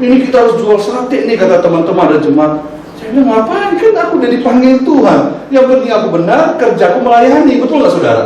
Ini kita harus jual sate nih, kata teman-teman ada jemaat. Saya bilang, ngapain? Kan aku udah dipanggil Tuhan. Yang penting aku benar, kerjaku melayani, betul nggak, saudara?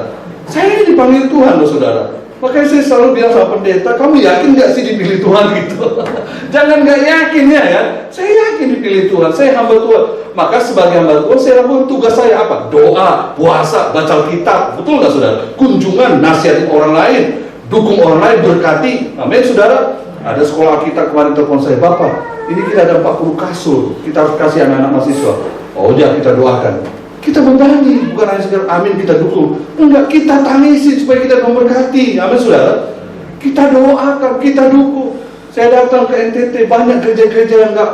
Saya ini dipanggil Tuhan loh, saudara. Makanya saya selalu bilang sama pendeta, kamu yakin gak sih dipilih Tuhan gitu? Jangan gak yakin ya kan? Saya yakin dipilih Tuhan, saya hamba Tuhan. Maka sebagai hamba Tuhan, saya lakukan tugas saya apa? Doa, puasa, baca Alkitab, betul gak saudara? Kunjungan, nasihatin orang lain, dukung orang lain, berkati. Amin saudara. Ada sekolah kita kemarin telepon saya, Bapak, ini kita ada 40 kasur, kita harus kasih anak-anak mahasiswa. Oh ya, kita doakan. Kita berbagi, bukan hanya sekedar amin kita dukung. Enggak, kita tangisi supaya kita memberkati. Amin saudara. Kita doakan, kita dukung. Saya datang ke NTT, banyak gereja-gereja yang enggak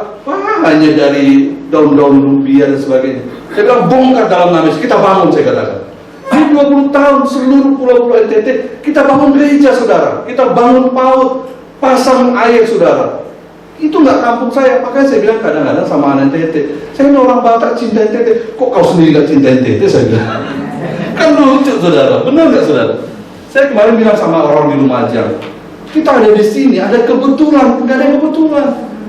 hanya dari daun-daun rupiah dan sebagainya. Saya bilang bongkar dalam nama Yesus, kita bangun, saya katakan. Di 20 tahun seluruh pulau-pulau NTT kita bangun gereja saudara. Kita bangun PAUD, pasang air saudara. Itu nggak kampung saya, makanya saya bilang kadang-kadang sama anak NTT, saya ini orang Batak cinta NTT, kok kau sendiri nggak cinta NTT, saya bilang. Kan lucu saudara, benar nggak saudara? Saya kemarin bilang sama orang di Lumajang, kita ada di sini, ada kebetulan, nggak ada kebetulan.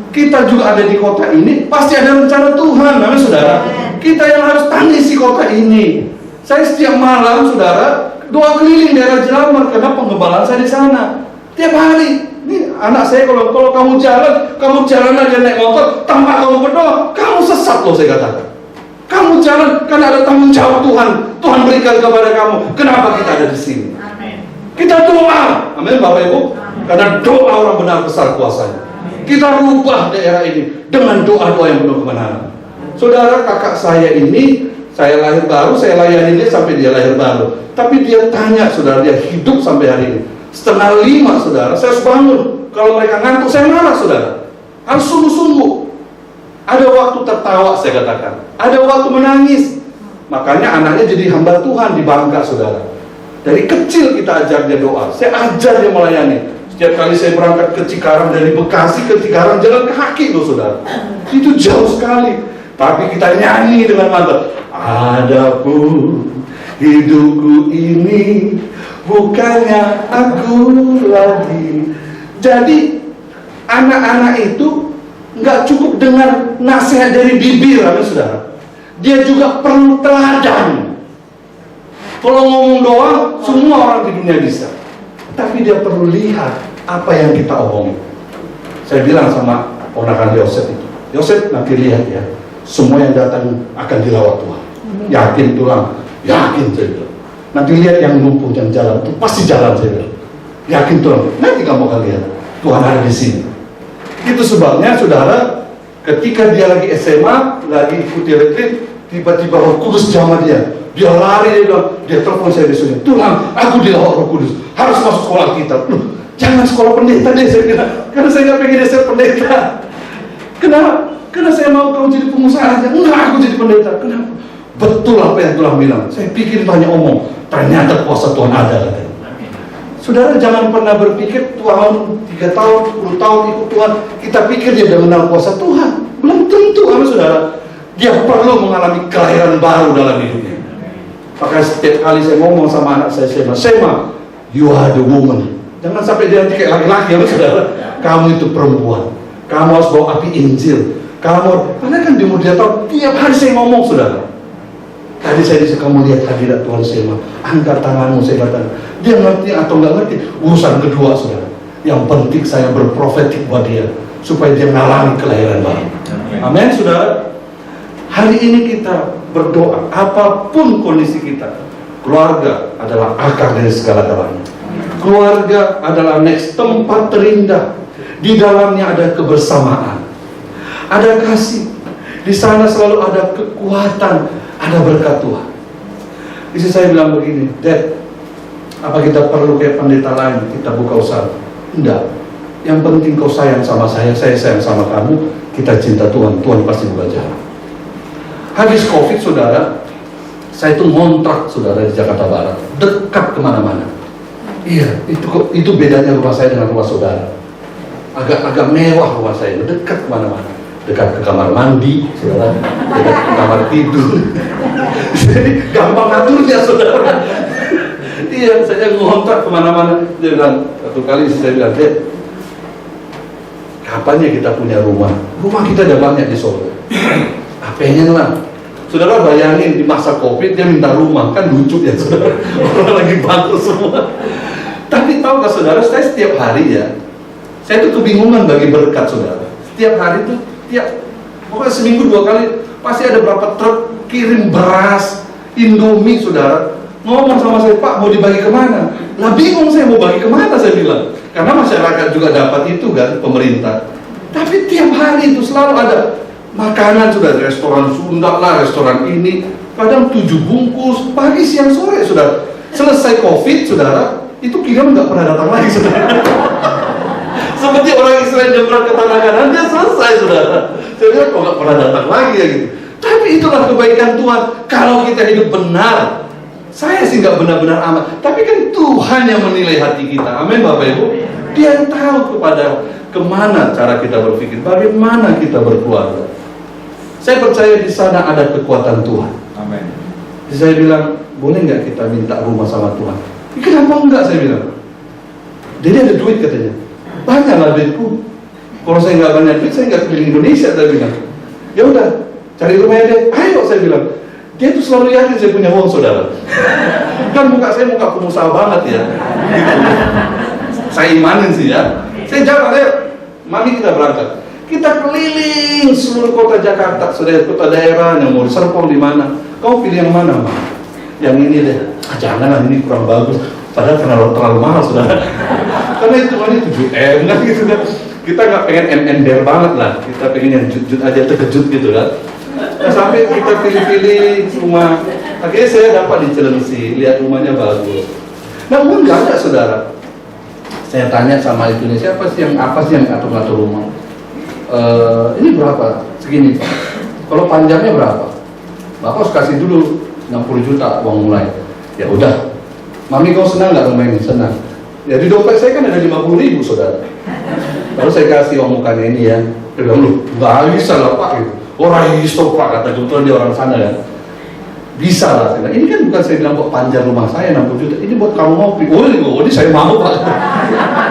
Kita juga ada di kota ini, pasti ada rencana Tuhan, namanya saudara. Kita yang harus tangisi kota ini. Saya setiap malam saudara doa keliling daerah Jelamar karena pengembalaan saya di sana. Tiap hari. Ini anak saya kalau kamu jalan aja naik motor tanpa kamu berdoa, kamu sesat loh saya katakan. Kamu jalan karena ada tanggung jawab Tuhan. Tuhan berikan kepada kamu. Kenapa kita ada di sini? Amin. Kita doa, amin Bapak Ibu. Amin. Karena doa orang benar besar kuasanya. Kita rubah daerah ini dengan doa-doa yang penuh kebenaran. Saudara, kakak saya ini, saya lahir baru, saya layani dia sampai dia lahir baru. Tapi dia tanya, saudara, dia hidup sampai hari ini. 4:30 saudara, saya harus bangun. Kalau mereka ngantuk, saya marah saudara. Harus sungguh-sungguh. Ada waktu tertawa, saya katakan. Ada waktu menangis. Makanya anaknya jadi hamba Tuhan di Bangka saudara. Dari kecil kita ajar dia doa. Saya ajar dia melayani. Setiap kali saya berangkat ke Cikarang, dari Bekasi ke Cikarang, jalan kaki loh saudara. Itu jauh sekali. Tapi kita nyanyi dengan mantap. Adapun hidupku ini bukannya aku lagi. Jadi anak-anak itu nggak cukup dengar nasihat dari bibir, saudara. Dia juga perlu teladan. Kalau ngomong doang, semua orang di dunia bisa. Tapi dia perlu lihat apa yang kita omongin. Saya bilang sama ponakan Yosef itu, Yosef nanti lihat ya, semua yang datang akan dilawat Tuhan. Yakin tulang, yakin saya bilang. Nanti lihat yang lumpuh yang jalan itu pasti jalan saya bilang. Yakin Tuhan, nanti kamu akan lihat Tuhan ada di sini. Itu sebabnya saudara, ketika dia lagi SMA, lagi ikuti retreat, tiba-tiba Roh Kudus jamah dia. Dia lari, dia bilang, dia telepon saya besoknya, Tuhan, aku dilawat Roh Kudus, harus masuk sekolah kita. Jangan sekolah pendeta deh, saya bilang, karena saya nggak pengen dia ser pendeta. Kenapa? Karena saya mau kamu jadi pengusaha aja. Enggak, aku jadi pendeta. Kenapa? Betul apa yang Tuhan bilang. Saya pikir banyak omong, ternyata kuasa Tuhan ada. Saudara jangan pernah berpikir Tuhan 3 tahun, 10 tahun ikut Tuhan, kita pikir dia sudah mengenal kuasa Tuhan. Belum tentu, saudara. Dia perlu mengalami kelahiran baru dalam hidupnya. Maka setiap kali saya ngomong sama anak saya, Sema, you are the woman. Jangan sampai dia nanti kayak laki-laki, saudara. Kamu itu perempuan. Kamu harus bawa api Injil. Karena kan di umur dia tahu, tiap hari saya ngomong, saudara. Tadi saya disuruh kamu lihat hadirat Tuhan Sema, angkat tanganmu, saya katakan. Dia ngerti atau nggak ngerti, urusan kedua saudara. Yang penting saya berprofetik buat dia, supaya dia mengalami kelahiran baru. Amin saudara. Hari ini kita berdoa, apapun kondisi kita, keluarga adalah akar dari segala-galanya. Keluarga adalah next tempat terindah. Di dalamnya ada kebersamaan, ada kasih. Di sana selalu ada kekuatan, ada berkat Tuhan. Istri saya bilang begini, Dad, apa kita perlu kayak pendeta lain, kita buka usaha? Enggak. Yang penting kau sayang sama saya sayang sama kamu, kita cinta Tuhan, Tuhan pasti buka jalan. Habis COVID saudara, saya itu ngontrak saudara di Jakarta Barat, dekat kemana-mana. Iya, itu bedanya rumah saya dengan rumah saudara. Agak mewah rumah saya, dekat kemana-mana, dekat ke kamar mandi, saudara, dekat ke kamar tidur. Jadi gampang ngaturnya saudara. Iya, saya ngontrak kemana-mana. Dia bilang, satu kali saya bilang, Dad, kapan ya kita punya rumah? Rumah kita ada banyak di Solo. Pengen lah. Saudara bayangin di masa COVID dia minta rumah, kan lucu ya saudara. Orang lagi bangkrut semua. Tapi tahu gak saudara, saya setiap hari ya, saya tuh kebingungan bagi berkat saudara. Setiap hari tuh, pokoknya seminggu 2 kali pasti ada berapa truk kirim beras, Indomie saudara. Ngomong sama saya, Pak mau dibagi kemana? Lah bingung saya mau bagi kemana, saya bilang. Karena masyarakat juga dapat itu kan, pemerintah. Tapi tiap hari itu selalu ada makanan sudah, restoran Sunda lah, restoran ini, kadang 7 bungkus, pagi, siang, sore, sudah. Selesai COVID, saudara, itu kirim nggak pernah datang lagi, saudara. Seperti orang Israel yang berangkat ke tanah kanan, dia selesai, saudara. Saya bilang, kok nggak pernah datang lagi ya gitu. Tapi itulah kebaikan Tuhan. Kalau kita hidup benar, saya sih nggak benar-benar amat, tapi kan Tuhan yang menilai hati kita. Amin, Bapak Ibu. Dia yang tahu kemana cara kita berpikir, bagaimana kita berkeluarga. Saya percaya di sana ada kekuatan Tuhan. Amin. Jadi saya bilang, boleh nggak kita minta rumah sama Tuhan? Kenapa enggak, saya bilang. Jadi ada duit katanya. Banyak lah duitku. Kalau saya nggak banyak duit, saya nggak keliling Indonesia, saya bilang. Ya udah, cari rumahnya deh. Ayo, saya bilang. Dia tuh selalu yakin saya punya uang, saudara. Kan saya muka pengusaha banget ya. Gitu. Saya imanin sih ya. Saya jalan, ayo, mami kita berangkat. Kita keliling seluruh kota Jakarta, saudara, kota daerah yang mau diserpong di mana. Kau pilih yang mana, Ma? Yang ini deh. Janganlah, ini kurang bagus. Padahal terlalu mahal, saudara. Karena itu kan 7M kan gitu kan. Kita nggak pengen ember banget lah. Kita pengen yang jut-jut aja, terkejut gitu kan. Nah, sampai kita pilih-pilih rumah. Akhirnya saya dapat di Cilengsi, lihat rumahnya bagus. Nah, uang nggak ada, saudara. Saya tanya sama itunya, apa sih yang atur-atur rumah? Ini berapa? Segini, Pak. Kalau panjangnya berapa? Bapak harus kasih dulu 60 juta uang mulai. Ya udah. Mami kau senang nggak rumah ini? Senang. Ya di dompet saya kan ada 50.000, saudara. Lalu saya kasih uang mukanya ini ya. Dia bilang, lu nggak bisa lah Pak gitu. Orang Isto Pak, kata kebetulan dia orang sana ya. Bisa lah. Saya bilang, ini kan bukan saya bilang buat panjang rumah saya 60 juta. Ini buat kamu ngopi. Oh ini saya mau Pak.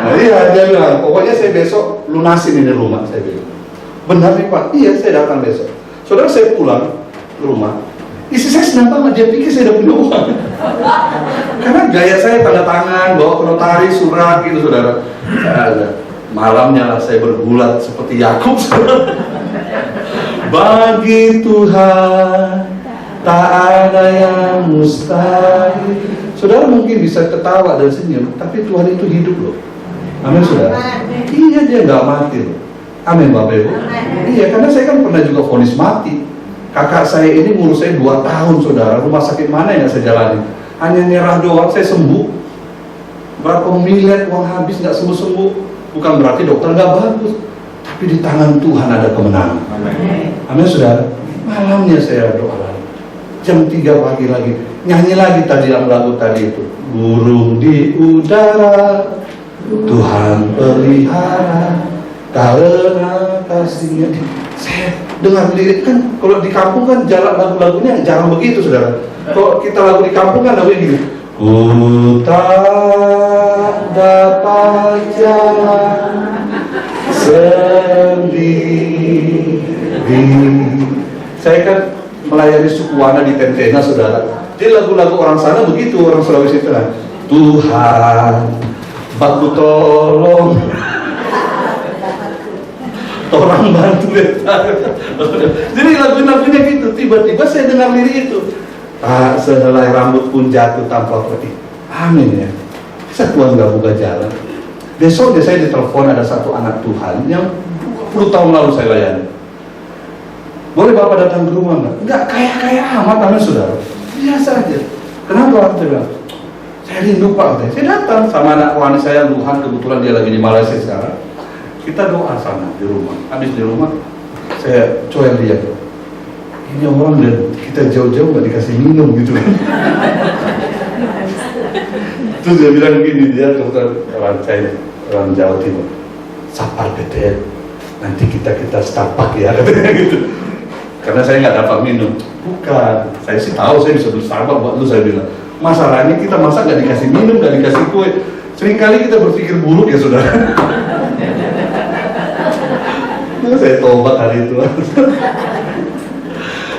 Nah iya, dia bilang, pokoknya saya besok lunasin ini rumah, saya bilang. Benar nih Pak? Iya, saya datang besok. Saudara, saya pulang ke rumah. Istri saya senang banget, dia pikir saya udah punya uang. Karena gaya saya tanda tangan, bawa ke notaris, surat gitu, saudara. Malamnya saya bergulat seperti Yakub. Bagi Tuhan tak ada yang mustahil. Saudara mungkin bisa ketawa dan senyum, tapi Tuhan itu hidup loh. Amin, saudara. Iya, dia nggak mati loh. Amin, Bapak Ibu. Iya, karena saya kan pernah juga vonis mati. Kakak saya ini ngurus saya 2 tahun, saudara. Rumah sakit mana yang saya jalani? Hanya nyerah doang, saya sembuh. Berapa miliar uang habis, nggak sembuh-sembuh. Bukan berarti dokter nggak bagus, tapi di tangan Tuhan ada kemenangan. Amin, saudara. Malamnya saya doa lagi. Jam 3 pagi lagi, nyanyi lagi tadi yang lagu tadi itu. Burung di udara, Tuhan pelihara, karena kasihnya. Saya dengar lirik kan, kalau di kampung kan jalan lagu-lagunya jarang begitu, saudara. Kalau kita lagu di kampung kan lagunya gini. Ku tak dapat jalan sendiri. Saya kan melayani suku Wana di Tentena, saudara. Jadi lagu-lagu orang sana begitu, orang Sulawesi Tengah. Tuhan, Baku tolong, orang bantu beta. Jadi lagu-lagunya gitu. Tiba-tiba saya dengar lirik itu. Ah, sehelai rambut pun jatuh tanpa peti. Amin ya. Bisa Tuhan gak buka jalan. Besoknya saya ditelepon ada satu anak Tuhan yang 20 tahun lalu saya layani. Boleh Bapak datang ke rumah nggak? Nggak kaya-kaya amat, amin saudara. Biasa aja. Kenapa? Saya bilang, saya rindu Pak. Saya datang sama anak rohani saya, Luhan, kebetulan dia lagi di Malaysia sekarang. Kita doa sana di rumah. Habis di rumah, saya coba lihat. Ini orang dan kita jauh-jauh nggak dikasih minum gitu kan. Terus dia bilang gini, dia kebetulan orang China, orang Jawa Timur. Sapar bete, nanti kita Starbucks ya, katanya gitu. Karena saya nggak dapat minum. Bukan, saya sih tahu saya bisa beli Starbucks buat lu, saya bilang. Masalahnya kita masa nggak dikasih minum, nggak dikasih kue. Seringkali kita berpikir buruk ya saudara. Saya tobat hari itu.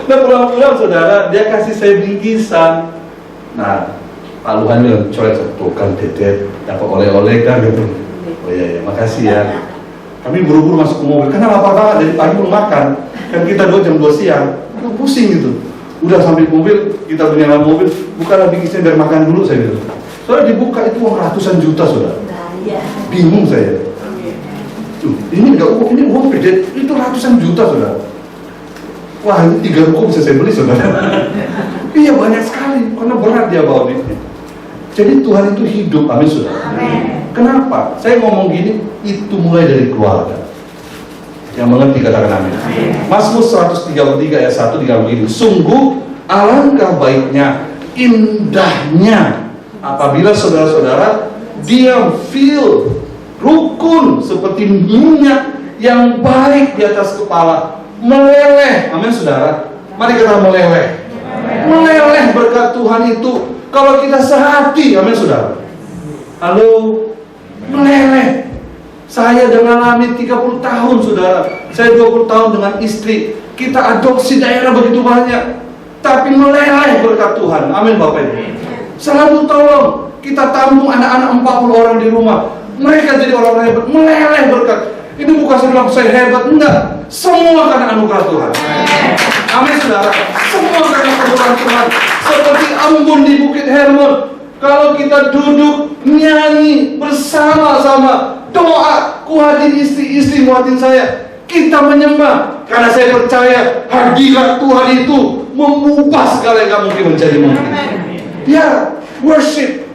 Nah pulang-pulang saudara, dia kasih saya bingkisan. Nah, Pak Luhan bilang, coba tukan tete, dapat oleh-oleh kan gitu. Oh iya, makasih ya. Kami buru-buru masuk ke mobil, karena lapar banget, dari pagi belum makan. Kan kita jam 2 siang, udah pusing gitu. Udah sampai mobil, kita punya mobil, bukalah bingkisnya biar makan dulu, saya bilang. Soalnya dibuka itu uang ratusan juta, saudara. Bingung saya. Tuh, ini enggak uang, ini uang gede, itu ratusan juta, saudara. Wah, ini 3 ruko bisa saya beli, saudara. Iya, banyak sekali, karena berat dia bawa duitnya. Jadi Tuhan itu hidup, amin saudara. Kenapa? Saya ngomong gini, itu mulai dari keluarga. Yang mengerti katakan amin. Mazmur 133 ayat 1 dikatakan begini, sungguh alangkah baiknya, indahnya apabila saudara-saudara diam, feel, rukun seperti minyak yang baik di atas kepala, meleleh, amin saudara. Mari kita meleleh. Meleleh berkat Tuhan itu kalau kita sehati, amin saudara. Halo, meleleh. Saya dengan Amin 30 tahun saudara. Saya 20 tahun dengan istri. Kita adopsi daerah begitu banyak, tapi meleleh berkat Tuhan, amin Bapak Ibu. Selalu tolong, kita tampung anak-anak 40 orang di rumah. Mereka jadi orang hebat, meleleh berkat. Ini bukan sebab saya hebat, enggak. Semua karena anugerah Tuhan. Amin saudara. Semua karena anugerah Tuhan. Seperti embun di Bukit Hermon. Kalau kita duduk nyanyi bersama-sama, doa, kuhatin istri-istri, kuhatin saya, kita menyembah. Karena saya percaya hadirat Tuhan itu mengubah segala yang gak mungkin menjadi mungkin. Ya, worship,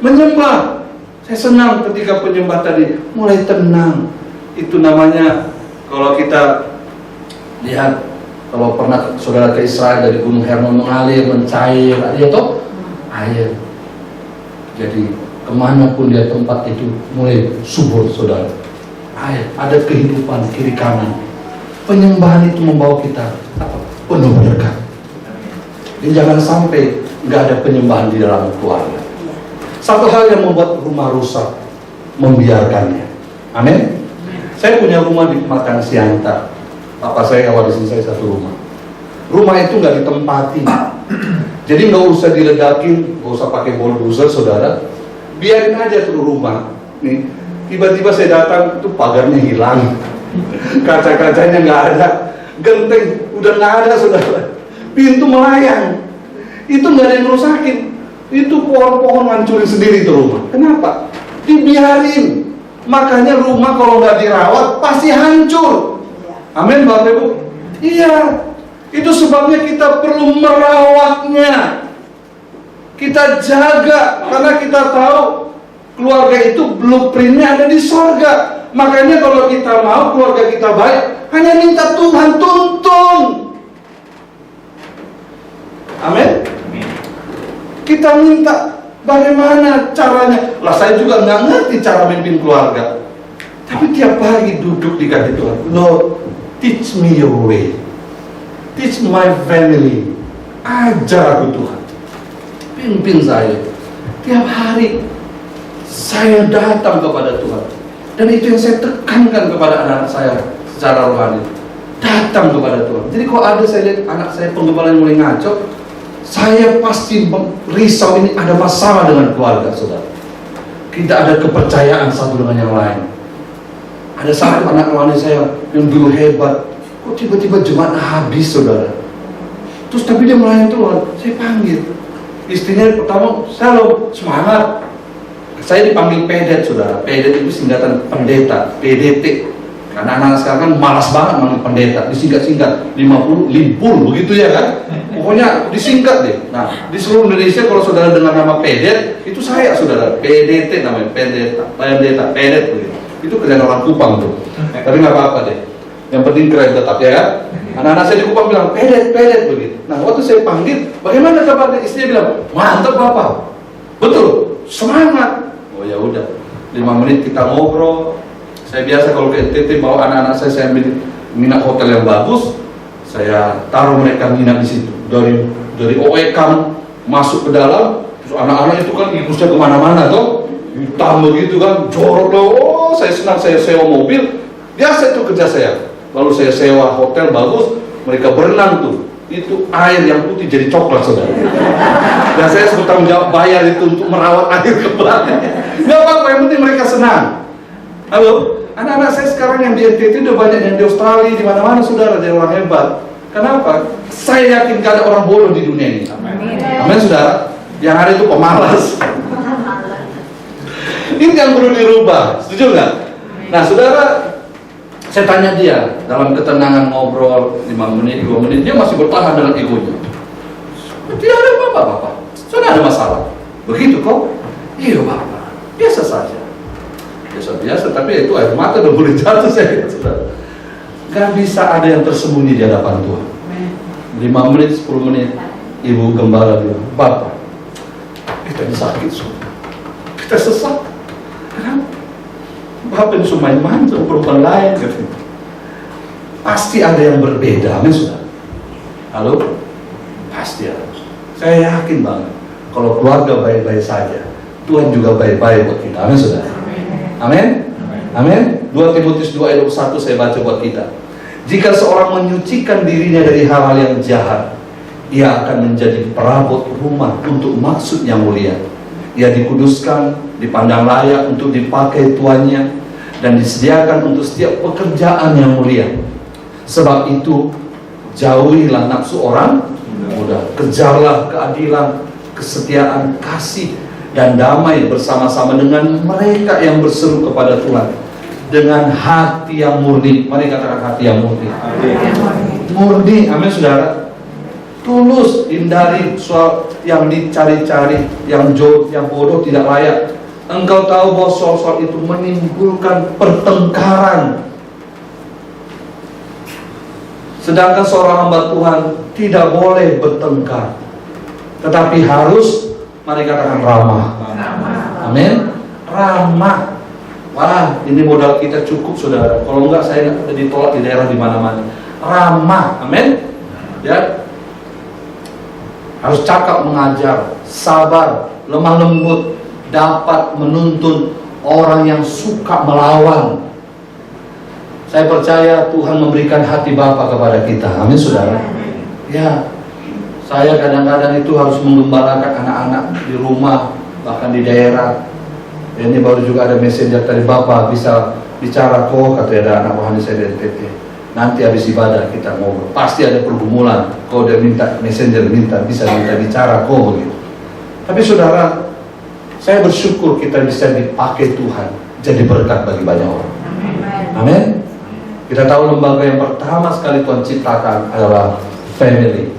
menyembah. Saya senang ketika penyembah tadi mulai tenang. Itu namanya, kalau kita lihat, kalau pernah saudara ke Israel dari Gunung Hermon mengalir, mencair, ya toh, air. Jadi kemanapun dia tempat itu mulai subur saudara. Air, ada kehidupan kiri kanan. Penyembahan itu membawa kita apa? Penuh berkat. Dan jangan sampai nggak ada penyembahan di dalam keluarga. Satu hal yang membuat rumah rusak, membiarkannya. Amin. Saya punya rumah di Makan Sianta. Papa saya awal di sini saya satu rumah. Rumah itu nggak ditempati. Jadi nggak usah diledakin, nggak usah pakai bulldozer, saudara. Biarin aja tuh rumah. Nih, tiba-tiba saya datang, itu pagarnya hilang, kaca-kacanya nggak ada, genteng udah nggak ada, saudara. Pintu melayang, itu nggak ada yang merusakin. Itu pohon-pohon hancurin sendiri itu rumah. Kenapa? Dibiarin. Makanya rumah kalau nggak dirawat pasti hancur. Amin, Bapak Ibu. Iya. Itu sebabnya kita perlu merawatnya. Kita jaga, karena kita tahu keluarga itu blueprintnya ada di sorga. Makanya kalau kita mau keluarga kita baik, hanya minta Tuhan tuntun. Amin. Kita minta bagaimana caranya. Lah saya juga nggak ngerti cara memimpin keluarga. Tapi tiap hari duduk di kaki Tuhan, Lord, teach me your way. Teach my family. Ajar aku Tuhan. Pimpin saya. Tiap hari saya datang kepada Tuhan. Dan itu yang saya tekankan kepada anak-anak saya secara rohani. datang kepada Tuhan. Jadi kalau ada saya lihat anak saya penggembala yang mulai ngaco, saya pasti risau, ini ada masalah dengan keluarga, saudara. Tidak ada kepercayaan satu dengan yang lain. Ada satu anak rohani saya yang dulu hebat, kok tiba-tiba jemaatnya habis, saudara. Terus tapi dia melayani Tuhan, saya panggil. Istrinya pertama, "Shalom, semangat." Saya dipanggil pedet, saudara. Pedet itu singkatan pendeta, PDT. Karena anak-anak sekarang kan malas banget manggil pendeta, disingkat-singkat 50 limpul begitu ya kan. Pokoknya disingkat deh. Nah, di seluruh Indonesia kalau saudara dengar nama pedet, itu saya, saudara. PDT namanya, pendeta, pedet begitu. Itu kerjaan orang Kupang tuh. Tapi nggak apa-apa deh. Yang penting keren tetap ya kan. Anak-anak saya di Kupang bilang pedet begitu. Nah, waktu saya panggil, bagaimana kabarnya? Istrinya bilang, "Mantap Bapak." "Betul, semangat." Oh ya udah, 5 menit kita ngobrol. Saya biasa kalau ke NTT bawa anak-anak saya minat hotel yang bagus, saya taruh mereka minat di situ. Dari OECAM masuk ke dalam, terus anak-anak itu kan igusnya kemana-mana toh, hitam begitu kan, jorok loh. Oh, saya senang, saya sewa mobil, biasa itu kerja saya. Lalu saya sewa hotel bagus, mereka berenang tuh, itu air yang putih jadi coklat, saudara. Dan saya sebut tanggung jawab bayar itu untuk merawat air kembali. Nggak apa-apa, yang penting mereka senang. Halo, anak-anak saya sekarang yang di NTT udah banyak yang di Australia, di mana-mana, saudara, jadi orang hebat. Kenapa? Saya yakin gak ada orang bodoh di dunia ini. Amin, saudara. Yang ada itu pemalas. Ini yang perlu dirubah, setuju nggak? Nah, saudara, saya tanya dia dalam ketenangan ngobrol 5 menit, 2 menit, dia masih bertahan dengan egonya. Tidak ada apa-apa, Bapak. Sudah ada masalah. Begitu kok? Iya, Bapak. Biasa saja. Biasa-biasa, tapi itu air mata udah boleh jatuh saya. Gak bisa ada yang tersembunyi di hadapan Tuhan. 5 menit, 10 menit, ibu gembala bilang, "Bapak, kita disakit semua, kita sesak. Kenapa? Bapak itu main-main sama perempuan lain." Pasti ada yang berbeda, amin, saudara. Halo? Pasti ada. Saya yakin banget, kalau keluarga baik-baik saja, Tuhan juga baik-baik buat kita, amin, saudara. Amin. Amin. 2 Timotius 2 ayat 1 saya baca buat kita. Jika seorang menyucikan dirinya dari hal-hal yang jahat, ia akan menjadi perabot rumah untuk maksud yang mulia. Ia dikuduskan, dipandang layak untuk dipakai tuannya, dan disediakan untuk setiap pekerjaan yang mulia. Sebab itu, jauhilah nafsu orang muda, kejarlah keadilan, kesetiaan, kasih, dan damai bersama-sama dengan mereka yang berseru kepada Tuhan dengan hati yang murni. Mari katakan hati yang murni. Murni, amin, saudara. Tulus, hindari soal yang dicari-cari, yang bodoh, tidak layak. Engkau tahu bahwa soal-soal itu menimbulkan pertengkaran. Sedangkan seorang hamba Tuhan tidak boleh bertengkar, tetapi harus, mari katakan, ramah. Amin. Ramah. Wah, ini modal kita cukup, saudara. Kalau enggak, saya ditolak di daerah di mana-mana. Ramah. Amin. Ya. Harus cakap mengajar, sabar, lemah lembut, dapat menuntun orang yang suka melawan. Saya percaya Tuhan memberikan hati Bapa kepada kita. Amin, saudara. Ya. Saya kadang-kadang itu harus menggembalakan anak-anak di rumah, bahkan di daerah. Ini baru juga ada messenger dari Bapak, bisa bicara kok, katanya ada anak rohani saya dari NTT. Nanti habis ibadah kita ngobrol. Pasti ada pergumulan. Kok dia minta, messenger bisa minta bicara kok begitu. Tapi saudara, saya bersyukur kita bisa dipakai Tuhan jadi berkat bagi banyak orang. Amin. Kita tahu lembaga yang pertama sekali Tuhan ciptakan adalah family,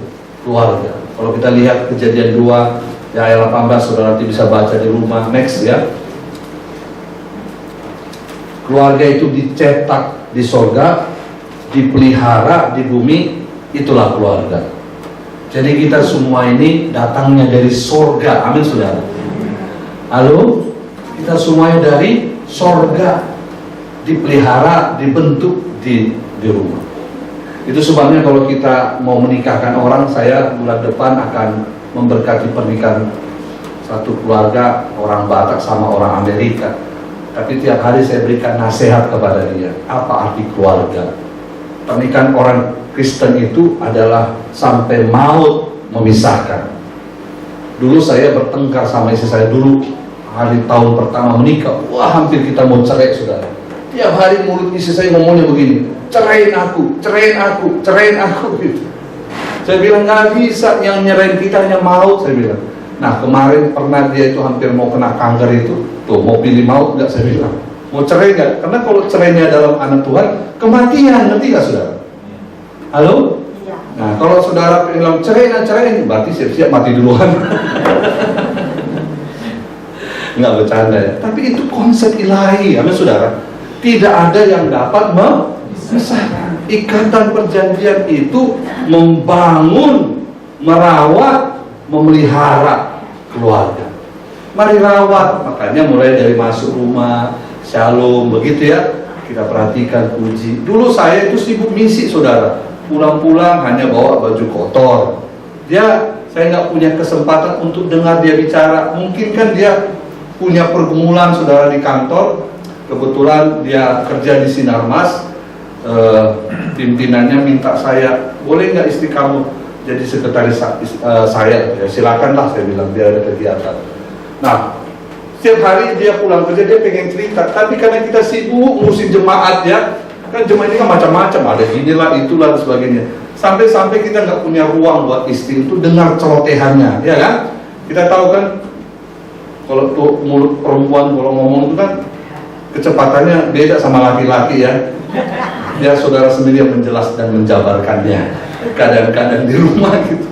keluarga. Kalau kita lihat Kejadian 2 ya ayat 18, saudara nanti bisa baca di rumah. Next ya. Keluarga itu dicetak di sorga, dipelihara di bumi, itulah keluarga. Jadi kita semua ini datangnya dari sorga, amin, saudara. Halo, kita semuanya dari sorga, dipelihara, dibentuk di rumah. Itu sebabnya kalau kita mau menikahkan orang, saya bulan depan akan memberkati pernikahan satu keluarga, orang Batak sama orang Amerika. Tapi tiap hari saya berikan nasihat kepada dia, apa arti keluarga. pernikahan orang Kristen itu adalah sampai maut memisahkan. Dulu saya bertengkar sama istri saya dulu hari tahun pertama menikah, wah hampir kita mau cerai saudara. Tiap hari mulut istri saya ngomongnya begini, cerain aku, cerain aku, cerain aku gitu. Saya bilang nggak bisa, yang nyerain kita hanya maut, saya bilang. Nah kemarin pernah dia itu hampir mau kena kanker itu, tuh mau pilih maut nggak, saya bilang. Mau cerai nggak? Karena kalau cerainya dalam anak Tuhan, kematian, ngerti nggak saudara? Halo? Iya. Nah kalau saudara bilang cerai, berarti siap-siap mati duluan. Nggak bercanda ya. Tapi itu konsep ilahi, amin saudara. Tidak ada yang dapat memisahkan. Ikatan perjanjian itu membangun, merawat, memelihara keluarga. Mari rawat, makanya mulai dari masuk rumah, shalom, begitu ya. Kita perhatikan, puji. Dulu saya itu sibuk misi saudara. Pulang-pulang hanya bawa baju kotor. Saya nggak punya kesempatan untuk dengar dia bicara. Mungkin kan dia punya pergumulan saudara di kantor. Kebetulan dia kerja di Sinarmas. Pimpinannya minta saya, boleh nggak istri kamu jadi sekretaris saya? Ya, silakanlah, saya bilang, biar ada kegiatan. Nah, setiap hari dia pulang kerja dia pengen cerita, tapi karena kita sibuk ngurusin jemaat ya, kan jemaat ini kan macam-macam, ada inilah itulah dan sebagainya. Sampai-sampai kita nggak punya ruang buat istri itu dengar celotehannya, ya kan? Kita tahu kan, kalau tuh mulut perempuan kalau ngomong itu kan kecepatannya beda sama laki-laki ya. Biar saudara sendiri yang menjelas dan menjabarkannya kadang-kadang di rumah gitu.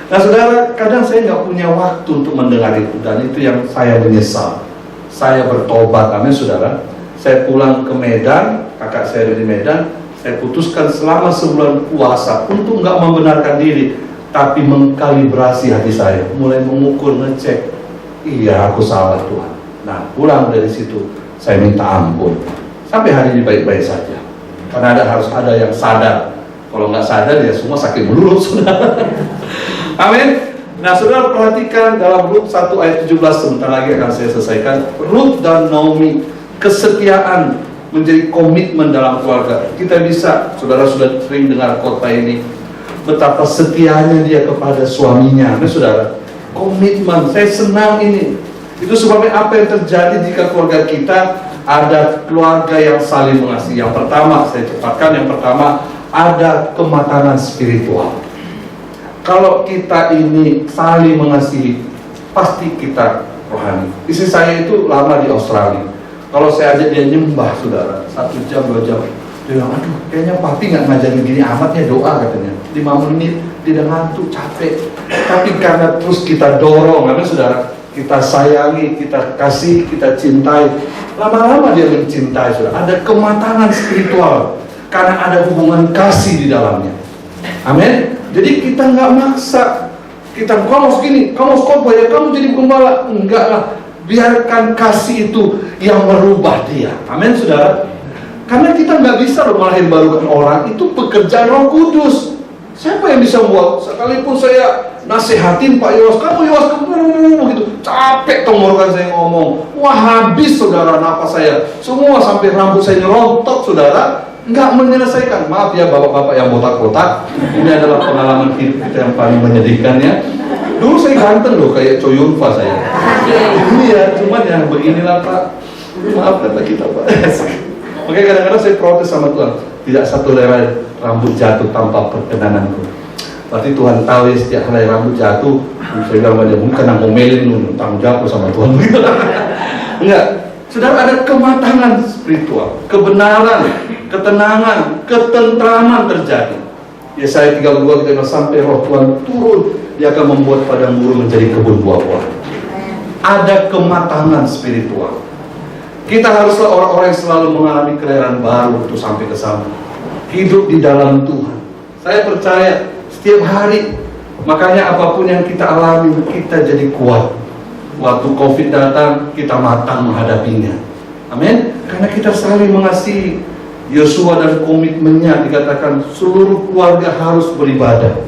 Nah saudara, kadang saya nggak punya waktu untuk mendengar itu, dan itu yang saya menyesal. Saya bertobat, amin saudara. Saya pulang ke Medan, kakak saya di Medan. Saya putuskan selama sebulan puasa untuk nggak membenarkan diri, tapi mengkalibrasi hati saya, mulai mengukur, ngecek. Iya, aku salah Tuhan. Nah pulang dari situ, saya minta ampun. Sampai hari ini baik-baik saja. Karena harus ada yang sadar. Kalau nggak sadar ya semua sakit mulut saudara. Amin. Nah saudara perhatikan dalam Rut 1 ayat 17, sebentar lagi akan saya selesaikan. Rut dan Naomi, kesetiaan menjadi komitmen dalam keluarga. Kita bisa, saudara sudah sering dengar khotbah ini, betapa setianya dia kepada suaminya. Amin saudara. Komitmen, saya senang ini. Itu sebabnya apa yang terjadi jika keluarga kita ada keluarga yang saling mengasihi. Yang pertama, saya cepatkan, yang pertama ada kematangan spiritual. Kalau kita ini saling mengasihi, pasti kita rohani. Istri saya itu lama di Australia. Kalau saya ajak dia nyembah saudara, 1 jam 2 jam, dia bilang, aduh kayaknya papi nggak ngajarin gini amatnya, doa katanya 5 menit, dia udah ngantuk, capek. Tapi karena terus kita dorong, amin saudara, kita sayangi, kita kasih, kita cintai, lama-lama dia mencintai saudara. Ada kematangan spiritual karena ada hubungan kasih di dalamnya. Amin. Jadi kita nggak maksa. Kita, kamu harus gini, kamu harus khotbah ya, kamu jadi gembala. Enggak lah. Biarkan kasih itu yang merubah dia. Amin saudara. Karena kita nggak bisa melahirkan orang, itu pekerjaan Roh Kudus. Siapa yang bisa buat? Sekalipun saya nasihatin Pak Yos, kamu Yos gitu, capek tenggorokan saya ngomong. Wah habis saudara napas saya, semua sampai rambut saya nyerongtok saudara. Nggak menyelesaikan. Maaf ya bapak-bapak yang botak-botak, ini adalah pengalaman hidup kita yang paling menyedihkan ya. Dulu saya ganteng loh kayak Coyunfa saya. Ini ya, cuman ya beginilah Pak. Maaf kata kita Pak. Makanya kadang-kadang saya protes sama Tuhan, tidak satu helai rambut jatuh tanpa perkenananku. Berarti Tuhan tahu ya setiap helai rambut jatuh. Saya bilang dia mungkin karena ngomelin lu, tanggung jawab sama Tuhan. Enggak. Saudara, ada kematangan spiritual, kebenaran, ketenangan, ketentraman terjadi. Yesaya 32 kita bilang, sampai roh Tuhan turun, dia akan membuat padang gurun menjadi kebun buah-buah. Ada kematangan spiritual. Kita haruslah orang-orang yang selalu mengalami kelahiran baru untuk sampai ke sana. Hidup di dalam Tuhan. Saya percaya setiap hari, makanya apapun yang kita alami, kita jadi kuat. Waktu COVID datang, kita matang menghadapinya. Amin. Karena kita saling mengasihi. Yosua dan komitmennya dikatakan seluruh keluarga harus beribadah.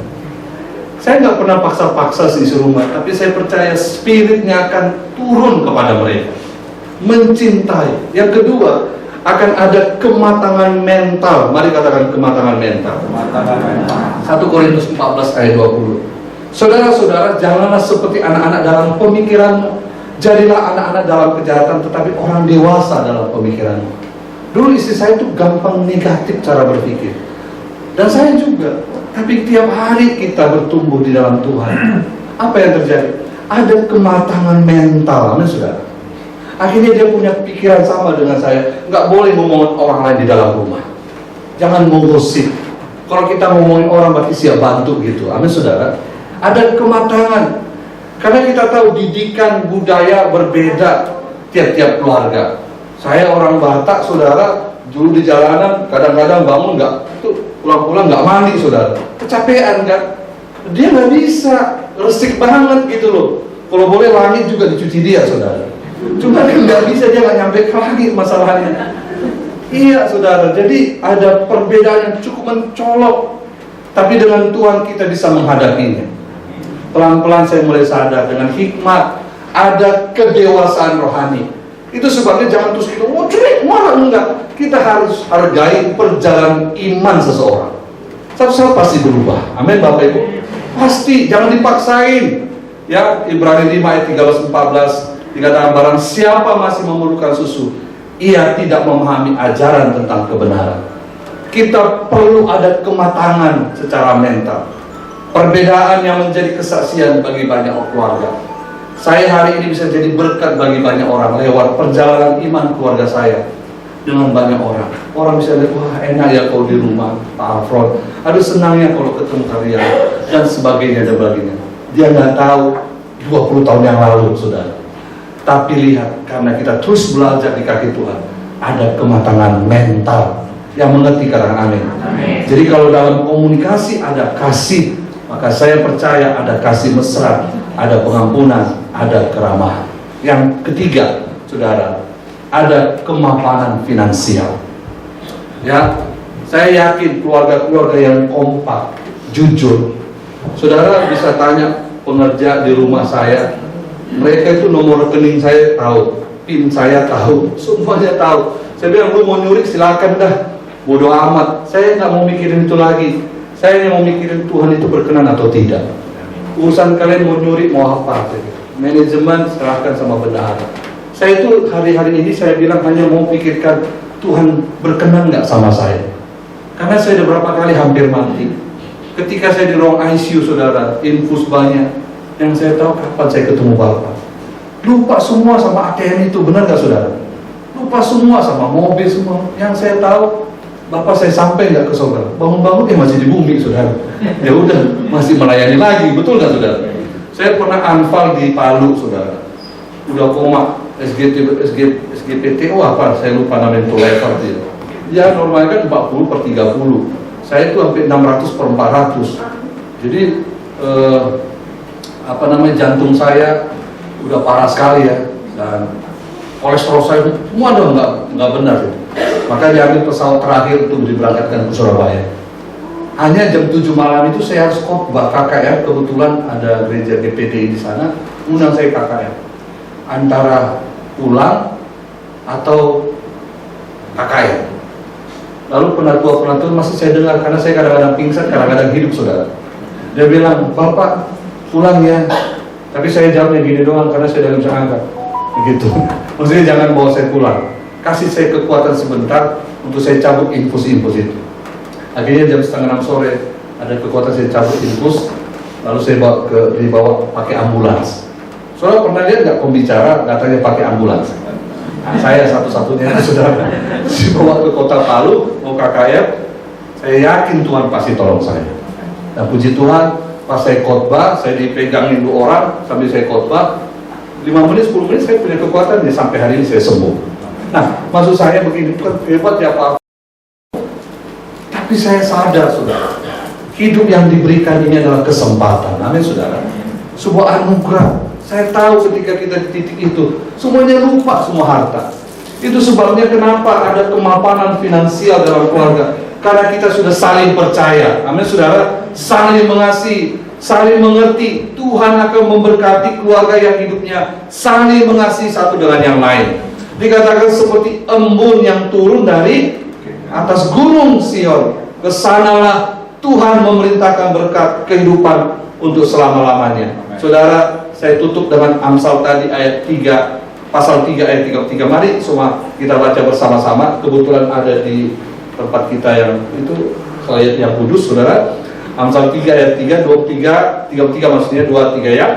Saya nggak pernah paksa-paksa sih di rumah, tapi saya percaya spiritnya akan turun kepada mereka. Mencintai. Yang kedua, akan ada kematangan mental. Mari katakan kematangan mental. 1 Korintus 14 ayat 20. Saudara-saudara, janganlah seperti anak-anak dalam pemikiranmu. Jadilah anak-anak dalam kejahatan, tetapi orang dewasa dalam pemikiranmu. Dulu istri saya itu gampang negatif cara berpikir, dan saya juga. Tapi tiap hari kita bertumbuh di dalam Tuhan, apa yang terjadi? Ada kematangan mental, amin saudara. Akhirnya dia punya pikiran sama dengan saya. Nggak boleh ngomongin orang lain di dalam rumah. Jangan menggosip. Kalau kita ngomongin orang berarti siap bantu gitu, amin saudara. Ada kematangan, karena kita tahu didikan budaya berbeda tiap-tiap keluarga. Saya orang Batak, saudara, dulu di jalanan kadang-kadang bangun nggak, tuh pulang-pulang nggak mandi, saudara, kecapean kan? Dia nggak bisa, resik banget gitu loh. Kalau boleh langit juga dicuci dia, saudara. Cuma kan nggak bisa, dia nggak nyampe ke langit masalahnya. Iya, saudara. Jadi ada perbedaan yang cukup mencolok, tapi dengan Tuhan kita bisa menghadapinya. Pelan-pelan saya mulai sadar dengan hikmat ada kedewasaan rohani. Itu sebabnya jangan terus kita cuek, marah, enggak. Kita harus hargai perjalanan iman seseorang. Satu saat pasti berubah. Amin Bapak Ibu. Pasti, jangan dipaksain. Ya, Ibrani 5 ayat 13-14 dikatakan barang siapa masih memerlukan susu, ia tidak memahami ajaran tentang kebenaran. Kita perlu ada kematangan secara mental. Perbedaan yang menjadi kesaksian bagi banyak keluarga. Saya hari ini bisa jadi berkat bagi banyak orang lewat perjalanan iman keluarga saya dengan banyak orang. Orang bisa lihat, wah enak ya kalau di rumah Pak Afron, aduh senangnya kalau ketemu kalian, dan sebagainya dan sebagainya. Dia nggak tahu 20 tahun yang lalu, saudara. Tapi lihat, karena kita terus belajar di kaki Tuhan, ada kematangan mental yang mengerti kata amin. Jadi kalau dalam komunikasi ada kasih, maka saya percaya ada kasih mesra, ada pengampunan, ada keramahan. Yang ketiga, saudara, ada kemapanan finansial. Ya, saya yakin keluarga-keluarga yang kompak, jujur. Saudara bisa tanya pengerja di rumah saya, mereka itu nomor rekening saya tahu, PIN saya tahu, semuanya tahu. Saya bilang, lu mau nyuri silakan dah, bodoh amat. Saya nggak mau mikirin itu lagi. Saya hanya mau mikirin Tuhan itu berkenan atau tidak. Urusan kalian mau nyuri, mau apa? Manajemen serahkan sama bendahara. Saya itu hari-hari ini saya bilang hanya mau pikirkan Tuhan berkenan nggak sama saya. Karena saya udah berapa kali hampir mati. Ketika saya di ruang ICU, saudara, infus banyak. Yang saya tahu kapan saya ketemu Bapak. Lupa semua sama ATM itu, benar nggak saudara? Lupa semua sama mobil semua. Yang saya tahu Bapak saya sampai nggak ke saudara, bangun-bangun masih di bumi, saudara. Ya udah, masih melayani lagi, betul nggak saudara? Saya pernah anfal di Palu, saudara. Udah koma, SGPT, apa? Saya lupa namanya itu level dia. Ya normalnya kan 40/30. Saya itu sampai 600/400. Jadi jantung saya udah parah sekali ya, dan kolesterol saya semua udah nggak benar. Maka diambil pesawat terakhir untuk diberangkatkan ke Surabaya. Hanya jam 7 malam itu saya harus khotbah KKR. Kebetulan ada gereja GPDI di sana, undang saya KKR. Antara pulang atau KKR. Lalu penatua masih saya dengar, karena saya kadang-kadang pingsan, kadang-kadang hidup, saudara. Dia bilang, Bapak pulang ya. Tapi saya jawabnya gini doang, karena saya tidak bisa angkat. Begitu. Maksudnya jangan bawa saya pulang. Kasih saya kekuatan sebentar untuk saya cabut infus-infus itu. Akhirnya jam 5:30 sore ada kekuatan saya cabut infus, lalu saya dibawa pakai ambulans. Saudara pernah lihat nggak pembicara datangnya pakai ambulans? Saya satu-satunya, saudara. Dibawa ke kota Palu, mau KKR. Saya yakin Tuhan pasti tolong saya. Dan puji Tuhan, pas saya khotbah, saya dipegangin 2 orang sambil saya khotbah. 5 menit, 10 menit saya punya kekuatan, ya sampai hari ini saya sembuh. Nah, maksud saya begini, bukan hebat ya Pak. Tapi saya sadar, saudara, hidup yang diberikan ini adalah kesempatan. Amin, saudara. Sebuah anugerah. Saya tahu ketika kita di titik itu, semuanya lupa semua harta. Itu sebabnya kenapa ada kemapanan finansial dalam keluarga. Karena kita sudah saling percaya. Amin, saudara. Saling mengasihi, saling mengerti. Tuhan akan memberkati keluarga yang hidupnya saling mengasihi satu dengan yang lain. Dikatakan seperti embun yang turun dari atas gunung Sion. Kesanalah Tuhan memerintahkan berkat kehidupan untuk selama-lamanya. Saudara, saya tutup dengan Amsal tadi ayat 3, pasal 3 ayat 33. Mari semua kita baca bersama-sama. Kebetulan ada di tempat kita yang itu ayat yang kudus, saudara. Amsal 3 ayat 3, 23, 33 maksudnya 23 ya.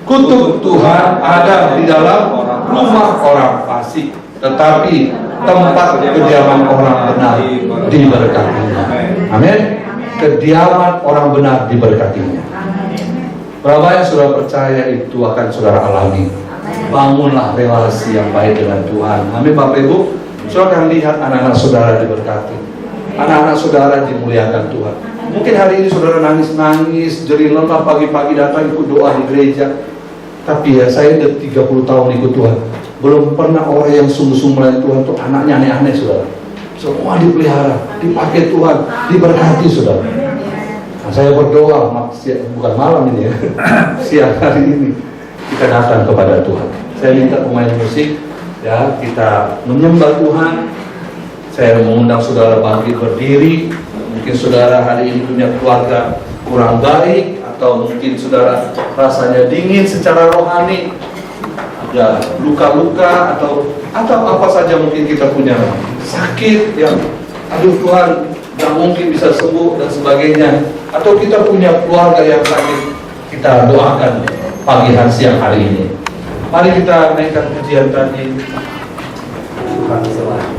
Kutuk Tuhan ada di dalam rumah orang fasik, tetapi tempat kediaman orang benar diberkatinya. Amin. Kediaman orang benar diberkatinya. Berapa yang sudah percaya itu akan saudara alami. Bangunlah relasi yang baik dengan Tuhan. Amin. Bapak Ibu, saudara akan lihat anak-anak saudara diberkati, anak-anak saudara dimuliakan Tuhan. Mungkin hari ini saudara nangis-nangis, jerih lelah pagi-pagi datang ikut doa di gereja. Tapi ya, saya udah 30 tahun ikut Tuhan, belum pernah orang yang sungguh-sungguh melayani Tuhan tuh anaknya aneh-aneh, saudara. Semua dipelihara, dipakai Tuhan, diberkati, saudara. Nah, saya berdoa, bukan malam ini ya, siang hari ini kita datang kepada Tuhan. Saya minta pemain musik, ya, kita menyembah Tuhan. Saya mengundang saudara bangkit berdiri. Mungkin saudara hari ini punya keluarga kurang baik, atau mungkin saudara rasanya dingin secara rohani, ada luka-luka atau apa saja, mungkin kita punya sakit yang aduh Tuhan nggak mungkin bisa sembuh dan sebagainya, atau kita punya keluarga yang sakit, kita doakan pagi hari siang hari ini. Mari kita naikkan pujian tadi. Tuhan selalu.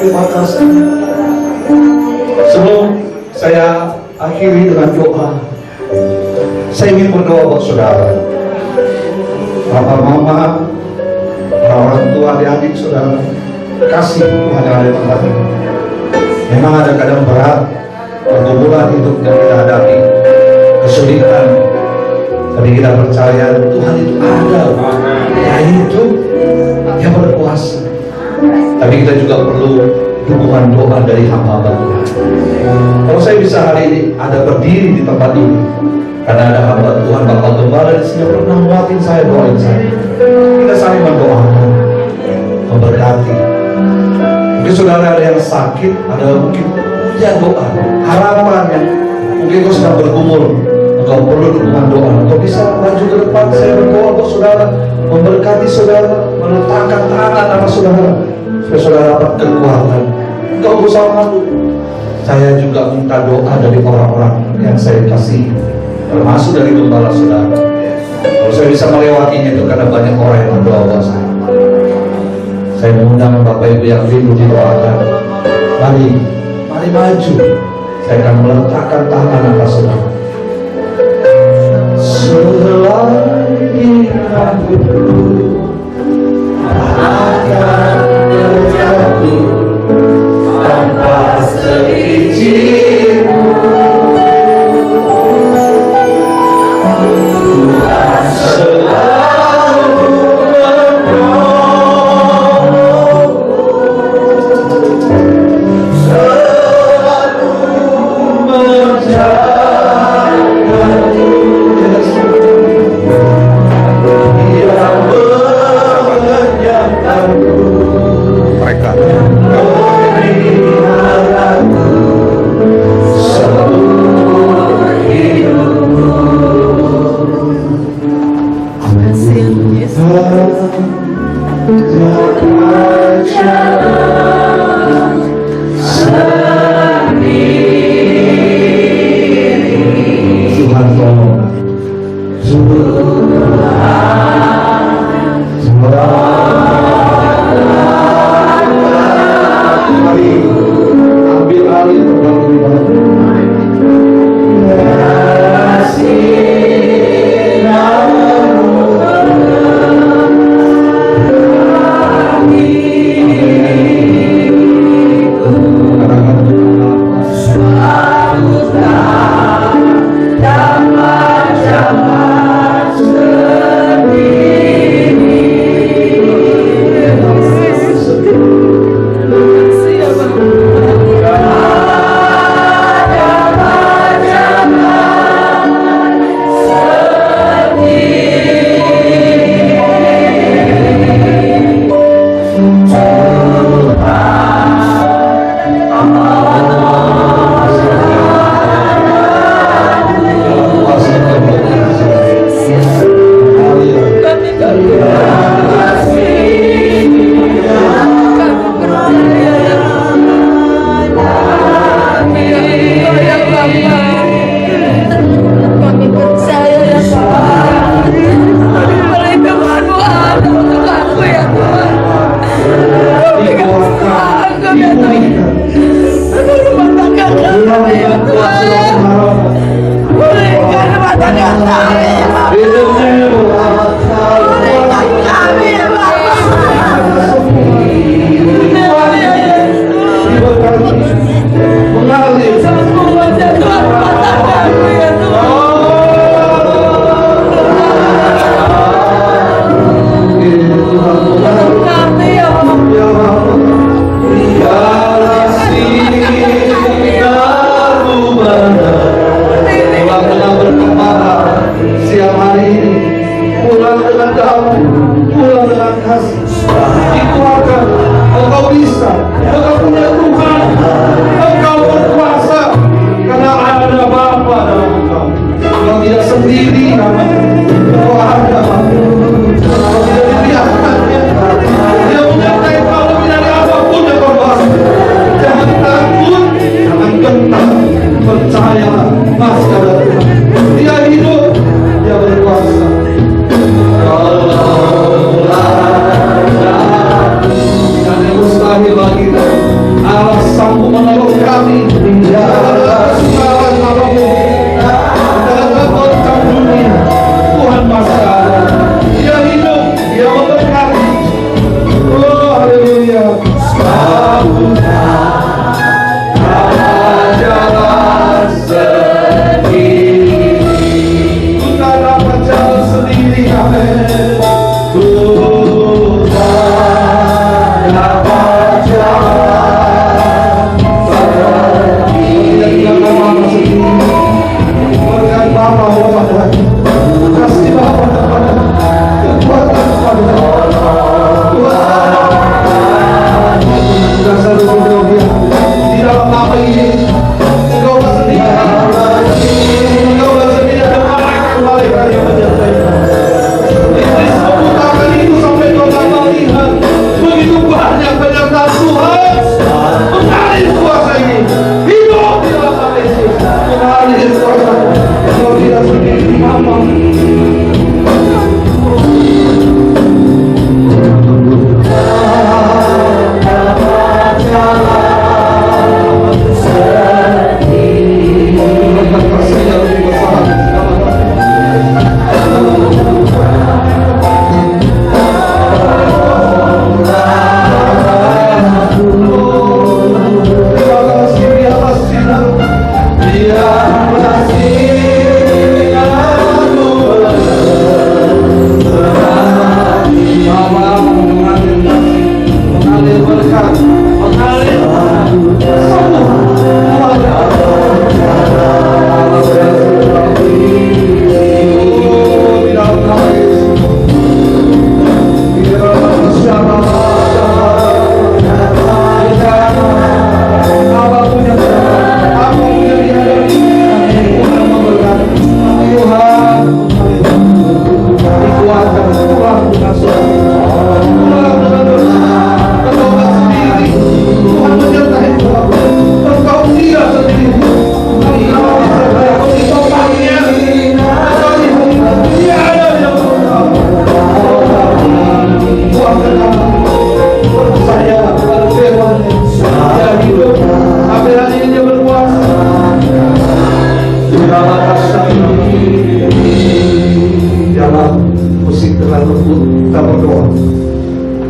terima kasih. Sebelum saya akhiri dengan doa, saya ingin berdoa buat saudara, Bapak, Mama, orang tua, adik-adik saudara, kasih Tuhan yang ada di tempat ini. Memang ada kadang berat, pergumulan hidup yang kita hadapi, kesulitan, tapi kita percaya Tuhan itu ada, yaitu yang berkuasa. Tapi kita juga perlu dukungan doa dari hamba-hamba Tuhan. Kalau saya bisa hari ini ada berdiri di tempat ini, karena ada hamba Tuhan, Bapak Gembala di sini pernah nguatin saya, doain saya. Kita saling mendoakan, memberkati. Mungkin saudara ada yang sakit, ada mungkin ya doa, harapan yang mungkin kau sedang bergumul, engkau perlu dukungan doa. Engkau bisa maju ke depan, saya berdoa untuk saudara, memberkati saudara, meletakkan tangan atas saudara, supaya saudara dapat kekuatan. Engkau bersama aku. Saya juga minta doa dari orang-orang yang saya kasih, termasuk dari gembala saudara. Kalau saya bisa melewatinya itu karena banyak orang yang berdoa buat saya. Saya mengundang Bapak Ibu yang rindu didoakan. Mari maju. Saya akan meletakkan tangan atas saudara. Selagi aku akan terjatuh tanpa seizinku, Tuhan selalu siang hari ini kasih-Nya lebih besar dari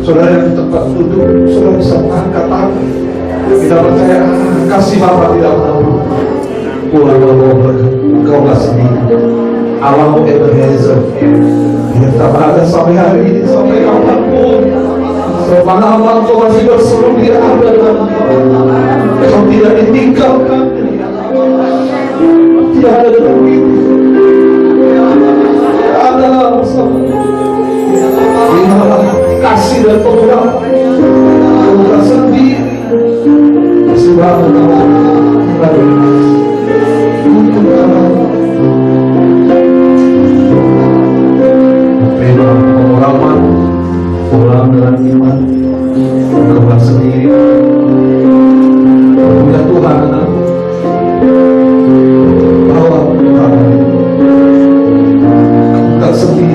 Saudara yang tempat duduk, saudara bisa angkat tangan. Kita percaya kasih Bapa tidak tahu. Engkau nggak sendiri. Allahmu Ebenezer. Kita berada sampai hari ini, sampai kapanpun. Selama Allah Engkau masih berseru, Dia ada dan Engkau tidak ditinggalkan. Tidak ada dalam hidup. Tidak ada bersama. Kasih dan pengurahan bukan sendiri sebab memang pengurahan pulang dengan iman bukan sendiri punya Tuhan bahwa Tuhan bukan sendiri.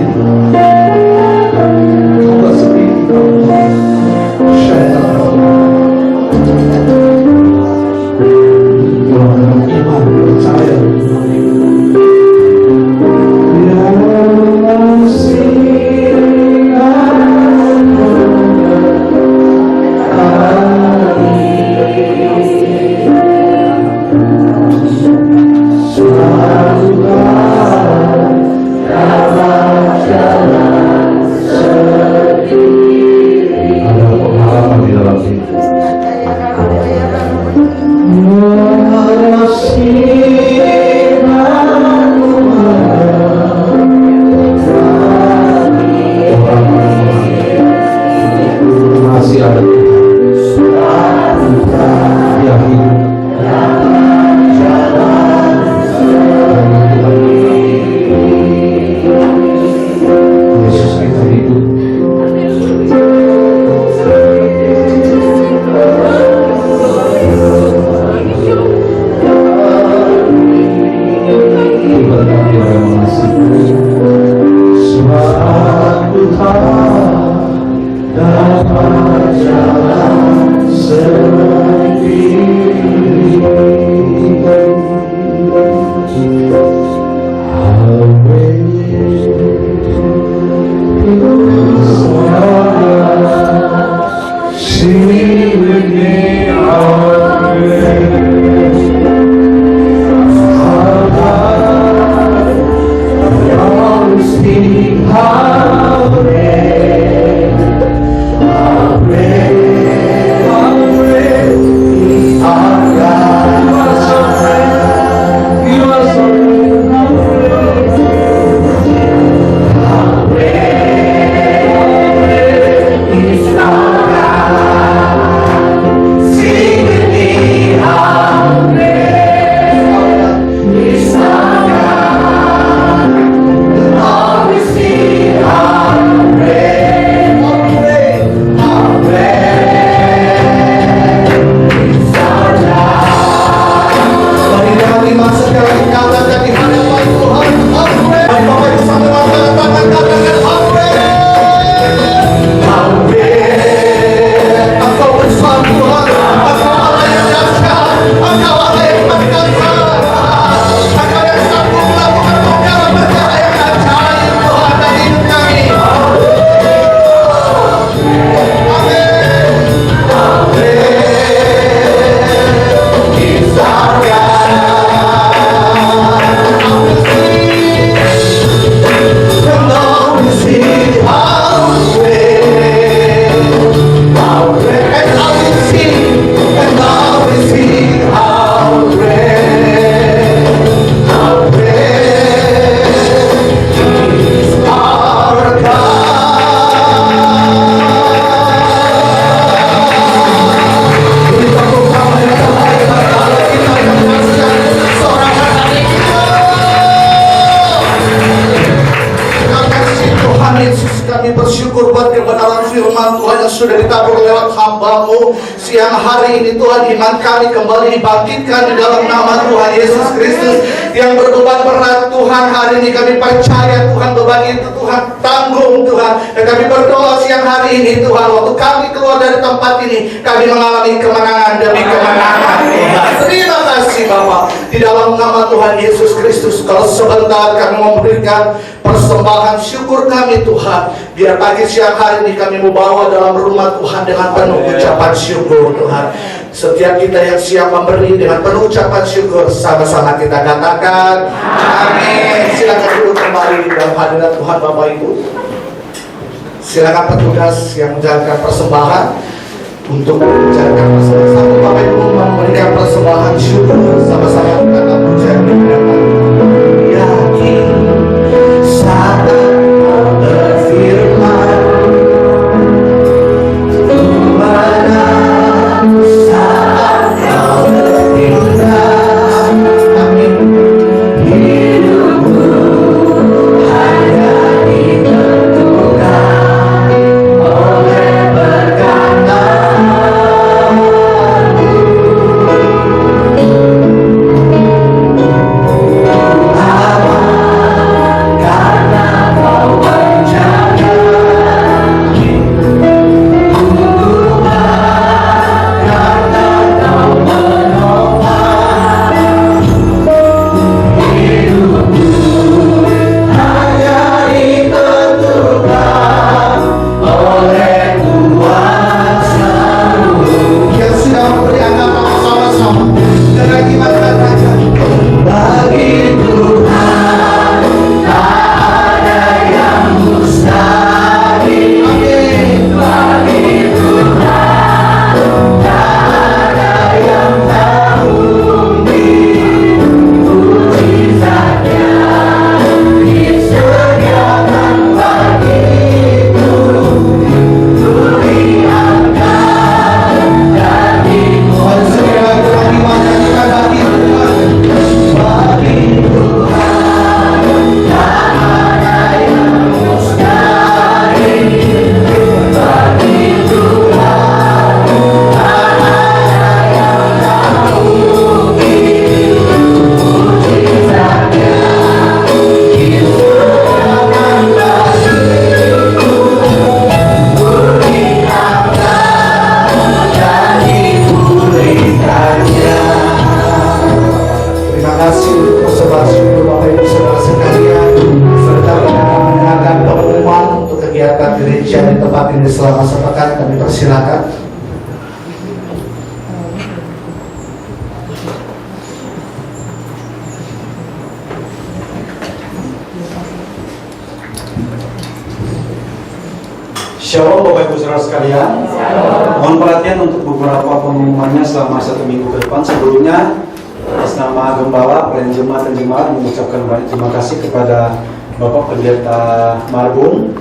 Percaya hari ini Tuhan, iman kami kembali dibangkitkan di dalam nama Tuhan Yesus Kristus. Yang berbeban berat Tuhan, hari ini kami percaya Tuhan beban itu Tuhan tanggung Tuhan. Dan kami berdoa siang hari ini Tuhan, waktu kami keluar dari tempat ini, kami mengalami kemenangan demi kemenangan Tuhan. Terima kasih Bapak, di dalam nama Tuhan Yesus Kristus. Kalau sebentar kami memberikan persembahan syukur kami Tuhan, biar pagi siang hari ini kami membawa dalam rumah Tuhan dengan penuh ucapan syukur Tuhan. Setiap kita yang siap memberi dengan penuh ucapan syukur, sama-sama kita katakan amin. Silakan duduk kembali di dalam hadirat Tuhan Bapak Ibu. Silakan petugas yang menjalankan persembahan untuk menjalankan persembahan. Satu Bapak Ibu memberikan persembahan syukur, sama-sama kita puja di hadapan Tuhan. Yakin saat Kau berfirman, Tuhan saat Kau bertindak, amin. Hidupku hanya ditentukan oleh selama sepekan kami persilakan. Shalom Bapak Ibu Saudara sekalian. Mohon perhatian untuk beberapa pengumumannya selama 1 minggu ke depan. Sebelumnya, atas nama Gembala, pelayan jemaat dan jemaat mengucapkan banyak terima kasih kepada Bapak Pendeta Marbung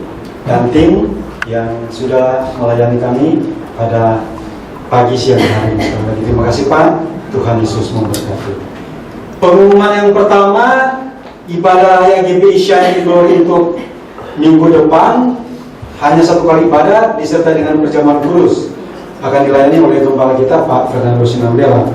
dan tim yang sudah melayani kami pada pagi siang hari ini. Sekali lagi terima kasih Pak. Tuhan Yesus memberkati. Pengumuman yang pertama, ibadah raya GBI Shine Glory untuk minggu depan hanya 1 kali ibadah disertai dengan perjamuan kudus, akan dilayani oleh gembala kita Pak Fernando Sinambela.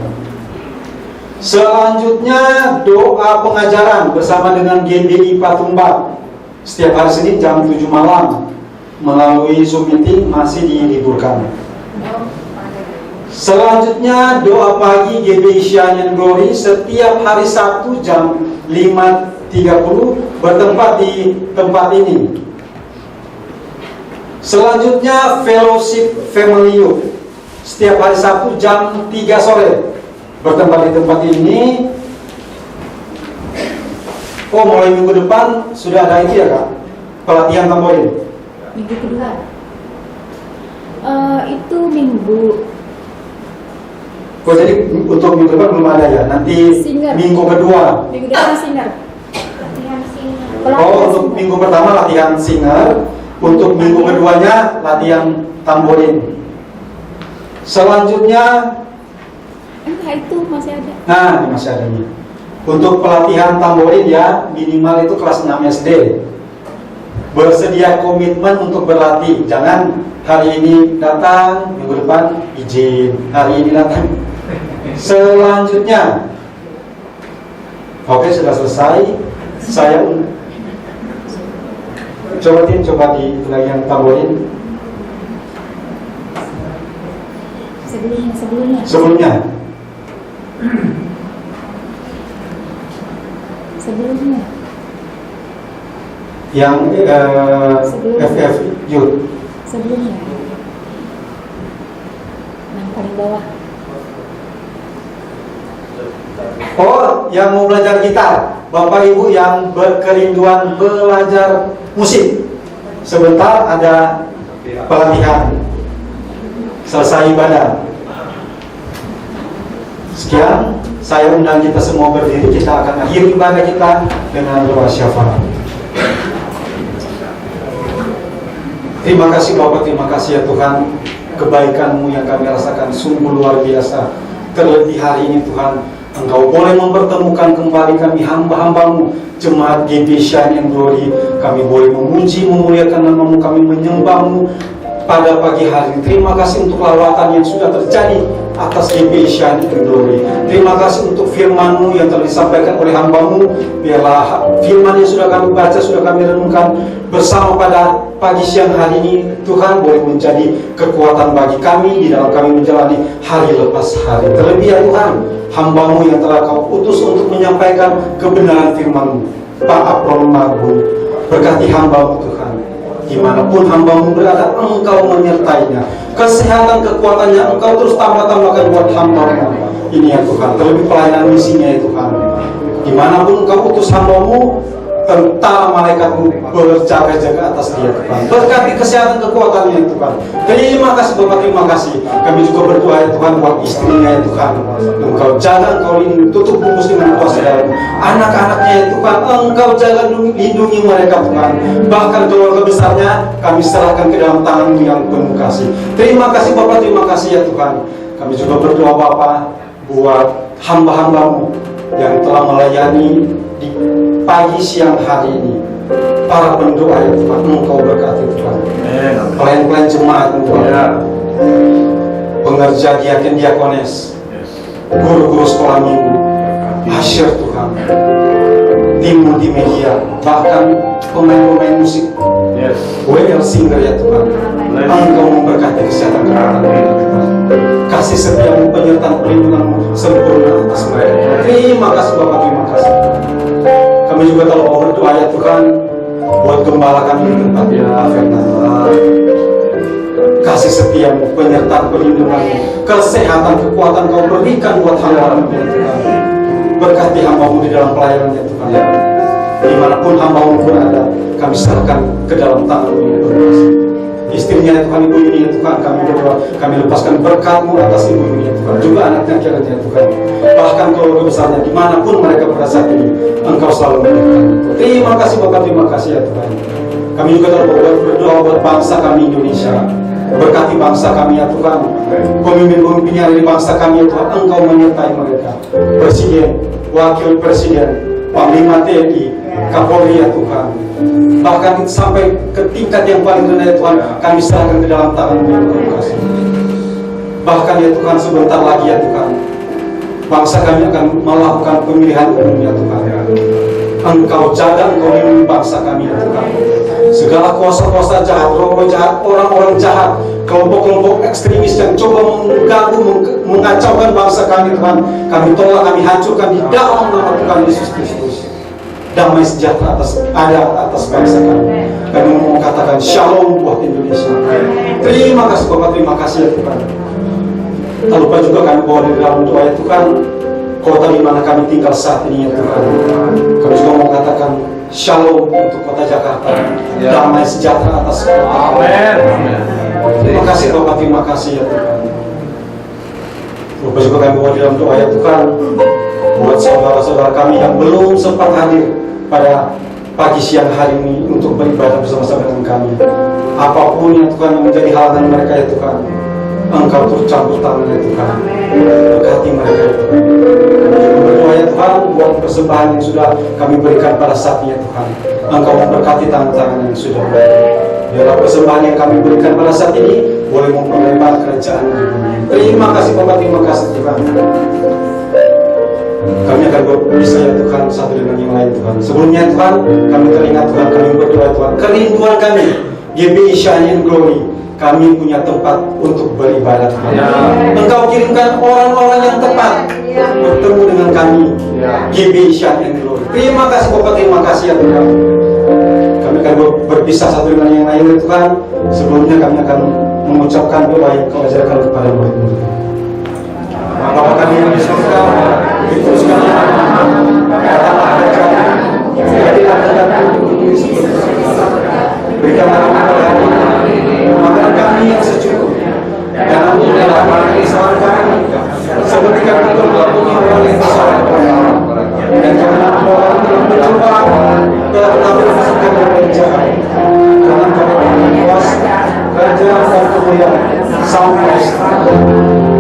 Selanjutnya doa pengajaran bersama dengan GBI Patumba setiap hari Senin jam 7 malam melalui Zoom meeting masih diliburkan. Selanjutnya doa pagi GBI Shine Glory setiap hari Sabtu jam 5.30 bertempat di tempat ini. Selanjutnya Fellowship Family Youth setiap hari Sabtu jam 3 sore bertempat di tempat ini. Oh, mulai minggu depan sudah ada itu ya Kak, pelatihan tamborin. Minggu kedua. Itu minggu. Oh, jadi untuk minggu depan belum ada ya? Nanti Singer. minggu kedua. Minggu depan singer. Latihan singer. Oh, untuk minggu pertama latihan singer, untuk minggu keduanya latihan tamborin. Selanjutnya, Enggak, itu masih ada. nah ini masih ada nih. Untuk pelatihan tamborin ya, minimal itu kelas 6 SD. bersedia komitmen untuk berlatih. Jangan hari ini datang, minggu depan izin, hari ini datang. Selanjutnya, oke, sudah selesai. Saya coba di yang tambahin sebelumnya. Yang FF Youth. Sebelumnya. Yang paling bawah. Oh, yang mau belajar gitar, Bapak Ibu yang berkerinduan belajar musik, sebentar ada pelatihan selesai ibadah. Sekian, saya undang kita semua berdiri. Kita akan akhiri ibadah kita dengan doa syafaat. Terima kasih Bapak, terima kasih ya Tuhan, kebaikan-Mu yang kami rasakan sungguh luar biasa. Terlebih hari ini Tuhan, Engkau boleh mempertemukan kembali kami hamba-hamba-Mu, jemaat GB Shine and Glory. Kami boleh memuji, memuliakan nama-Mu, kami menyembah-Mu pada pagi hari ini. Terima kasih untuk lawatan yang sudah terjadi atas GB Shine and Glory. Terima kasih untuk firman-Mu yang telah disampaikan oleh hamba-Mu. Biarlah firman yang sudah kami baca, sudah kami renungkan bersama pada pagi siang hari ini, Tuhan boleh menjadi kekuatan bagi kami di dalam kami menjalani hari lepas hari. Terlebih ya Tuhan, hamba-Mu yang telah Kau utus untuk menyampaikan kebenaran firman-Mu, Pak Apron Magun, berkati hamba-Mu Tuhan. Dimanapun hamba-Mu berada, Engkau menyertainya. Kesehatan, kekuatannya Engkau terus tambah-tambahkan buat hamba-Mu ini ya Tuhan. Terlebih pelayanan misinya ya Tuhan. Dimanapun Engkau utus hamba-Mu, tentara malaikat-Mu berjaga-jaga atas dia Tuhan. Berkati kesehatan kekuatannya ya Tuhan. Terima kasih Bapak, terima kasih. Kami juga berdoa ya Tuhan buat istrinya ya Tuhan. Engkau jaga, Engkau lindungi, tutup bungkus dengan kuasa dalam. Anak-anaknya ya Tuhan, Engkau jaga, lindungi mereka Tuhan. Bahkan keluarga besarnya kami serahkan ke dalam tangan-Mu yang penuh kasih. Terima kasih Bapak, terima kasih ya Tuhan. Kami juga berdoa Bapak buat hamba-hamba-Mu yang telah melayani di pagi siang hari ini. Para pendoa ya Tuhan, Engkau berkati Tuhan. Pelayan-pelayan jemaat Tuhan, pengerja diaken diakones, guru-guru sekolah minggu, asyir Tuhan, tim multimedia, bahkan pemain-pemain musik, WL singer ya Tuhan. Engkau memberkati kesehatan kekuatan Tuhan. Kasih setia-Mu, penyertaan perlindungan-Mu sempurna atas mereka. Terima kasih Bapak, terima kasih. Kami juga telah berdoa ya Tuhan buat gembala kami di tempat ya Fernando. Kasih setia-Mu, penyertaan perlindungan-Mu, kesehatan, kekuatan Kau berikan buat hamba-Mu ya Tuhan. Berkati hamba-Mu di dalam pelayanan ya Tuhan. Dimanapun hamba-Mu berada, kami serahkan ke dalam tangan-Mu yang berkuasa. Istrinya ya Tuhan, ibu ini ya Tuhan, kami berdoa, kami lepaskan berkat-Mu atas ibu ini ya Tuhan, juga anaknya ya Tuhan. Bahkan keluarga besarnya, dimanapun mereka berada saat ini, Engkau selalu menyertai. Terima kasih Bapak, terima kasih ya Tuhan. Kami juga telah berdoa buat bangsa kami Indonesia. Berkati bangsa kami ya Tuhan. Pemimpin-pemimpin yang ada di bangsa kami ya Tuhan, Engkau menyertai mereka. Presiden, Wakil Presiden, Panglima TNI, Kapolri ya Tuhan. Bahkan sampai ke tingkat yang paling rendah ya Tuhan, kami serahkan ke dalam tangan-Mu yang penuh kasih. Bahkan ya Tuhan, sebentar lagi ya Tuhan, bangsa kami akan melakukan pemilihan umum ya Tuhan. Engkau jaga, Engkau lindungi bangsa kami ya Tuhan. Segala kuasa-kuasa jahat, roh jahat, orang-orang jahat, kelompok-kelompok ekstremis yang coba mengganggu, mengacaukan bangsa kami Tuhan, kami tolak, kami hancurkan di dalam nama Tuhan Yesus Kristus. Damai sejahtera atas bangsa kami. Kami mau katakan shalom buat Indonesia. Terima kasih Bapak, terima kasih ya Tuhan. Tak lupa juga kami bawa di dalam doa ya Tuhan, kota di mana kami tinggal saat ini ya Tuhan. Kami juga mau katakan shalom untuk kota Jakarta. Damai sejahtera atas kota. Amin. Terima kasih Bapak, terima kasih ya Tuhan. Lupa juga kami bawa di dalam doa ya Tuhan, buat saudara-saudara kami yang belum sempat hadir pada pagi siang hari ini untuk beribadah bersama-sama dengan kami. Apapun yang Tuhan yang menjadi halangan mereka ya Tuhan, Engkau turut campur tangan ya Tuhan. Berkati mereka ya Tuhan. Kami juga berdoa ya Tuhan buat persembahan yang sudah kami berikan pada saat ini Tuhan. Engkau memberkati tangan-tangan yang sudah berikan. Biarlah persembahan yang kami berikan pada saat ini boleh memperlebar kerajaan di bumi. Terima kasih Bapak, terima kasih Tuhan. Kami akan berpisah ya Tuhan satu dengan yang lain Tuhan. Sebelumnya Tuhan, kami teringat Tuhan, kami berdoa Tuhan, kerinduan kami GBI Shine Glory, kami punya tempat untuk beribadah Tuhan. Engkau kirimkan orang-orang yang tepat bertemu dengan kami GBI Shine Glory. Terima kasih Bapak, terima kasih ya Tuhan. Kami akan berpisah satu dengan yang lain Tuhan. Sebelumnya kami akan mengucapkan doa yang kau ajarkan kepada murid-murid. Bapa kami yang di surga, dikuduskan namamu, datanglah kerajaan-Mu, jadilah kehendakmu di bumi seperti di surga. Berikanlah kami pada hari ini makanan kami yang secukupnya, dan ampunilah kesalahan kami, seperti kami mengampuni orang yang bersalah kepada kami. Dan janganlah membawa kami dalam pencobaan, tetapi lepaskan dari jahat. Karena Engkau yang kuasa, kerajaan dan kemuliaan sampai selamanya.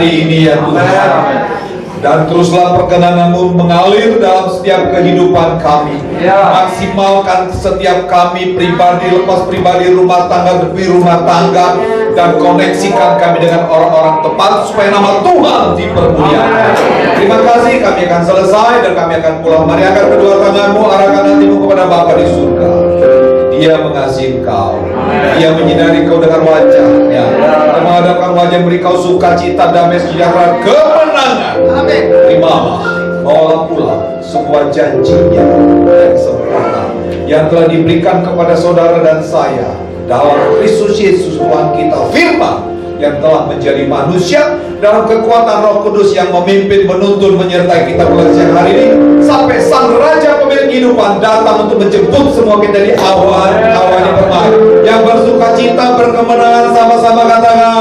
hari ini ya Tuhan. Dan teruslah perkenan-Mu mengalir dalam setiap kehidupan kami. Maksimalkan setiap kami pribadi, lepas pribadi, rumah tangga demi rumah tangga, dan koneksikan kami dengan orang-orang tepat supaya nama Tuhan dipermuliakan. Terima kasih, kami akan selesai dan kami akan pulang. Mari angkat kedua tanganmu, arahkan hatimu kepada Bapa di surga. Dia mengasihi kau, Dia menyinari kau dengan wajahnya, dan menghadapkan wajah beri kau sukacita, damai, sejahtera, kemenangan. Amin. Terimalah, bawalah pulang sebuah janjinya yang sempurna yang telah diberikan kepada saudara dan saya dalam Kristus Yesus Tuhan kita, firman yang telah menjadi manusia dalam kekuatan Roh Kudus yang memimpin, menuntun, menyertai kita mulai siang hari ini sampai Sang Raja pemilik kehidupan datang untuk menjemput semua kita di awalnya bermain yang bersuka cita, berkemenangan. Sama-sama katakan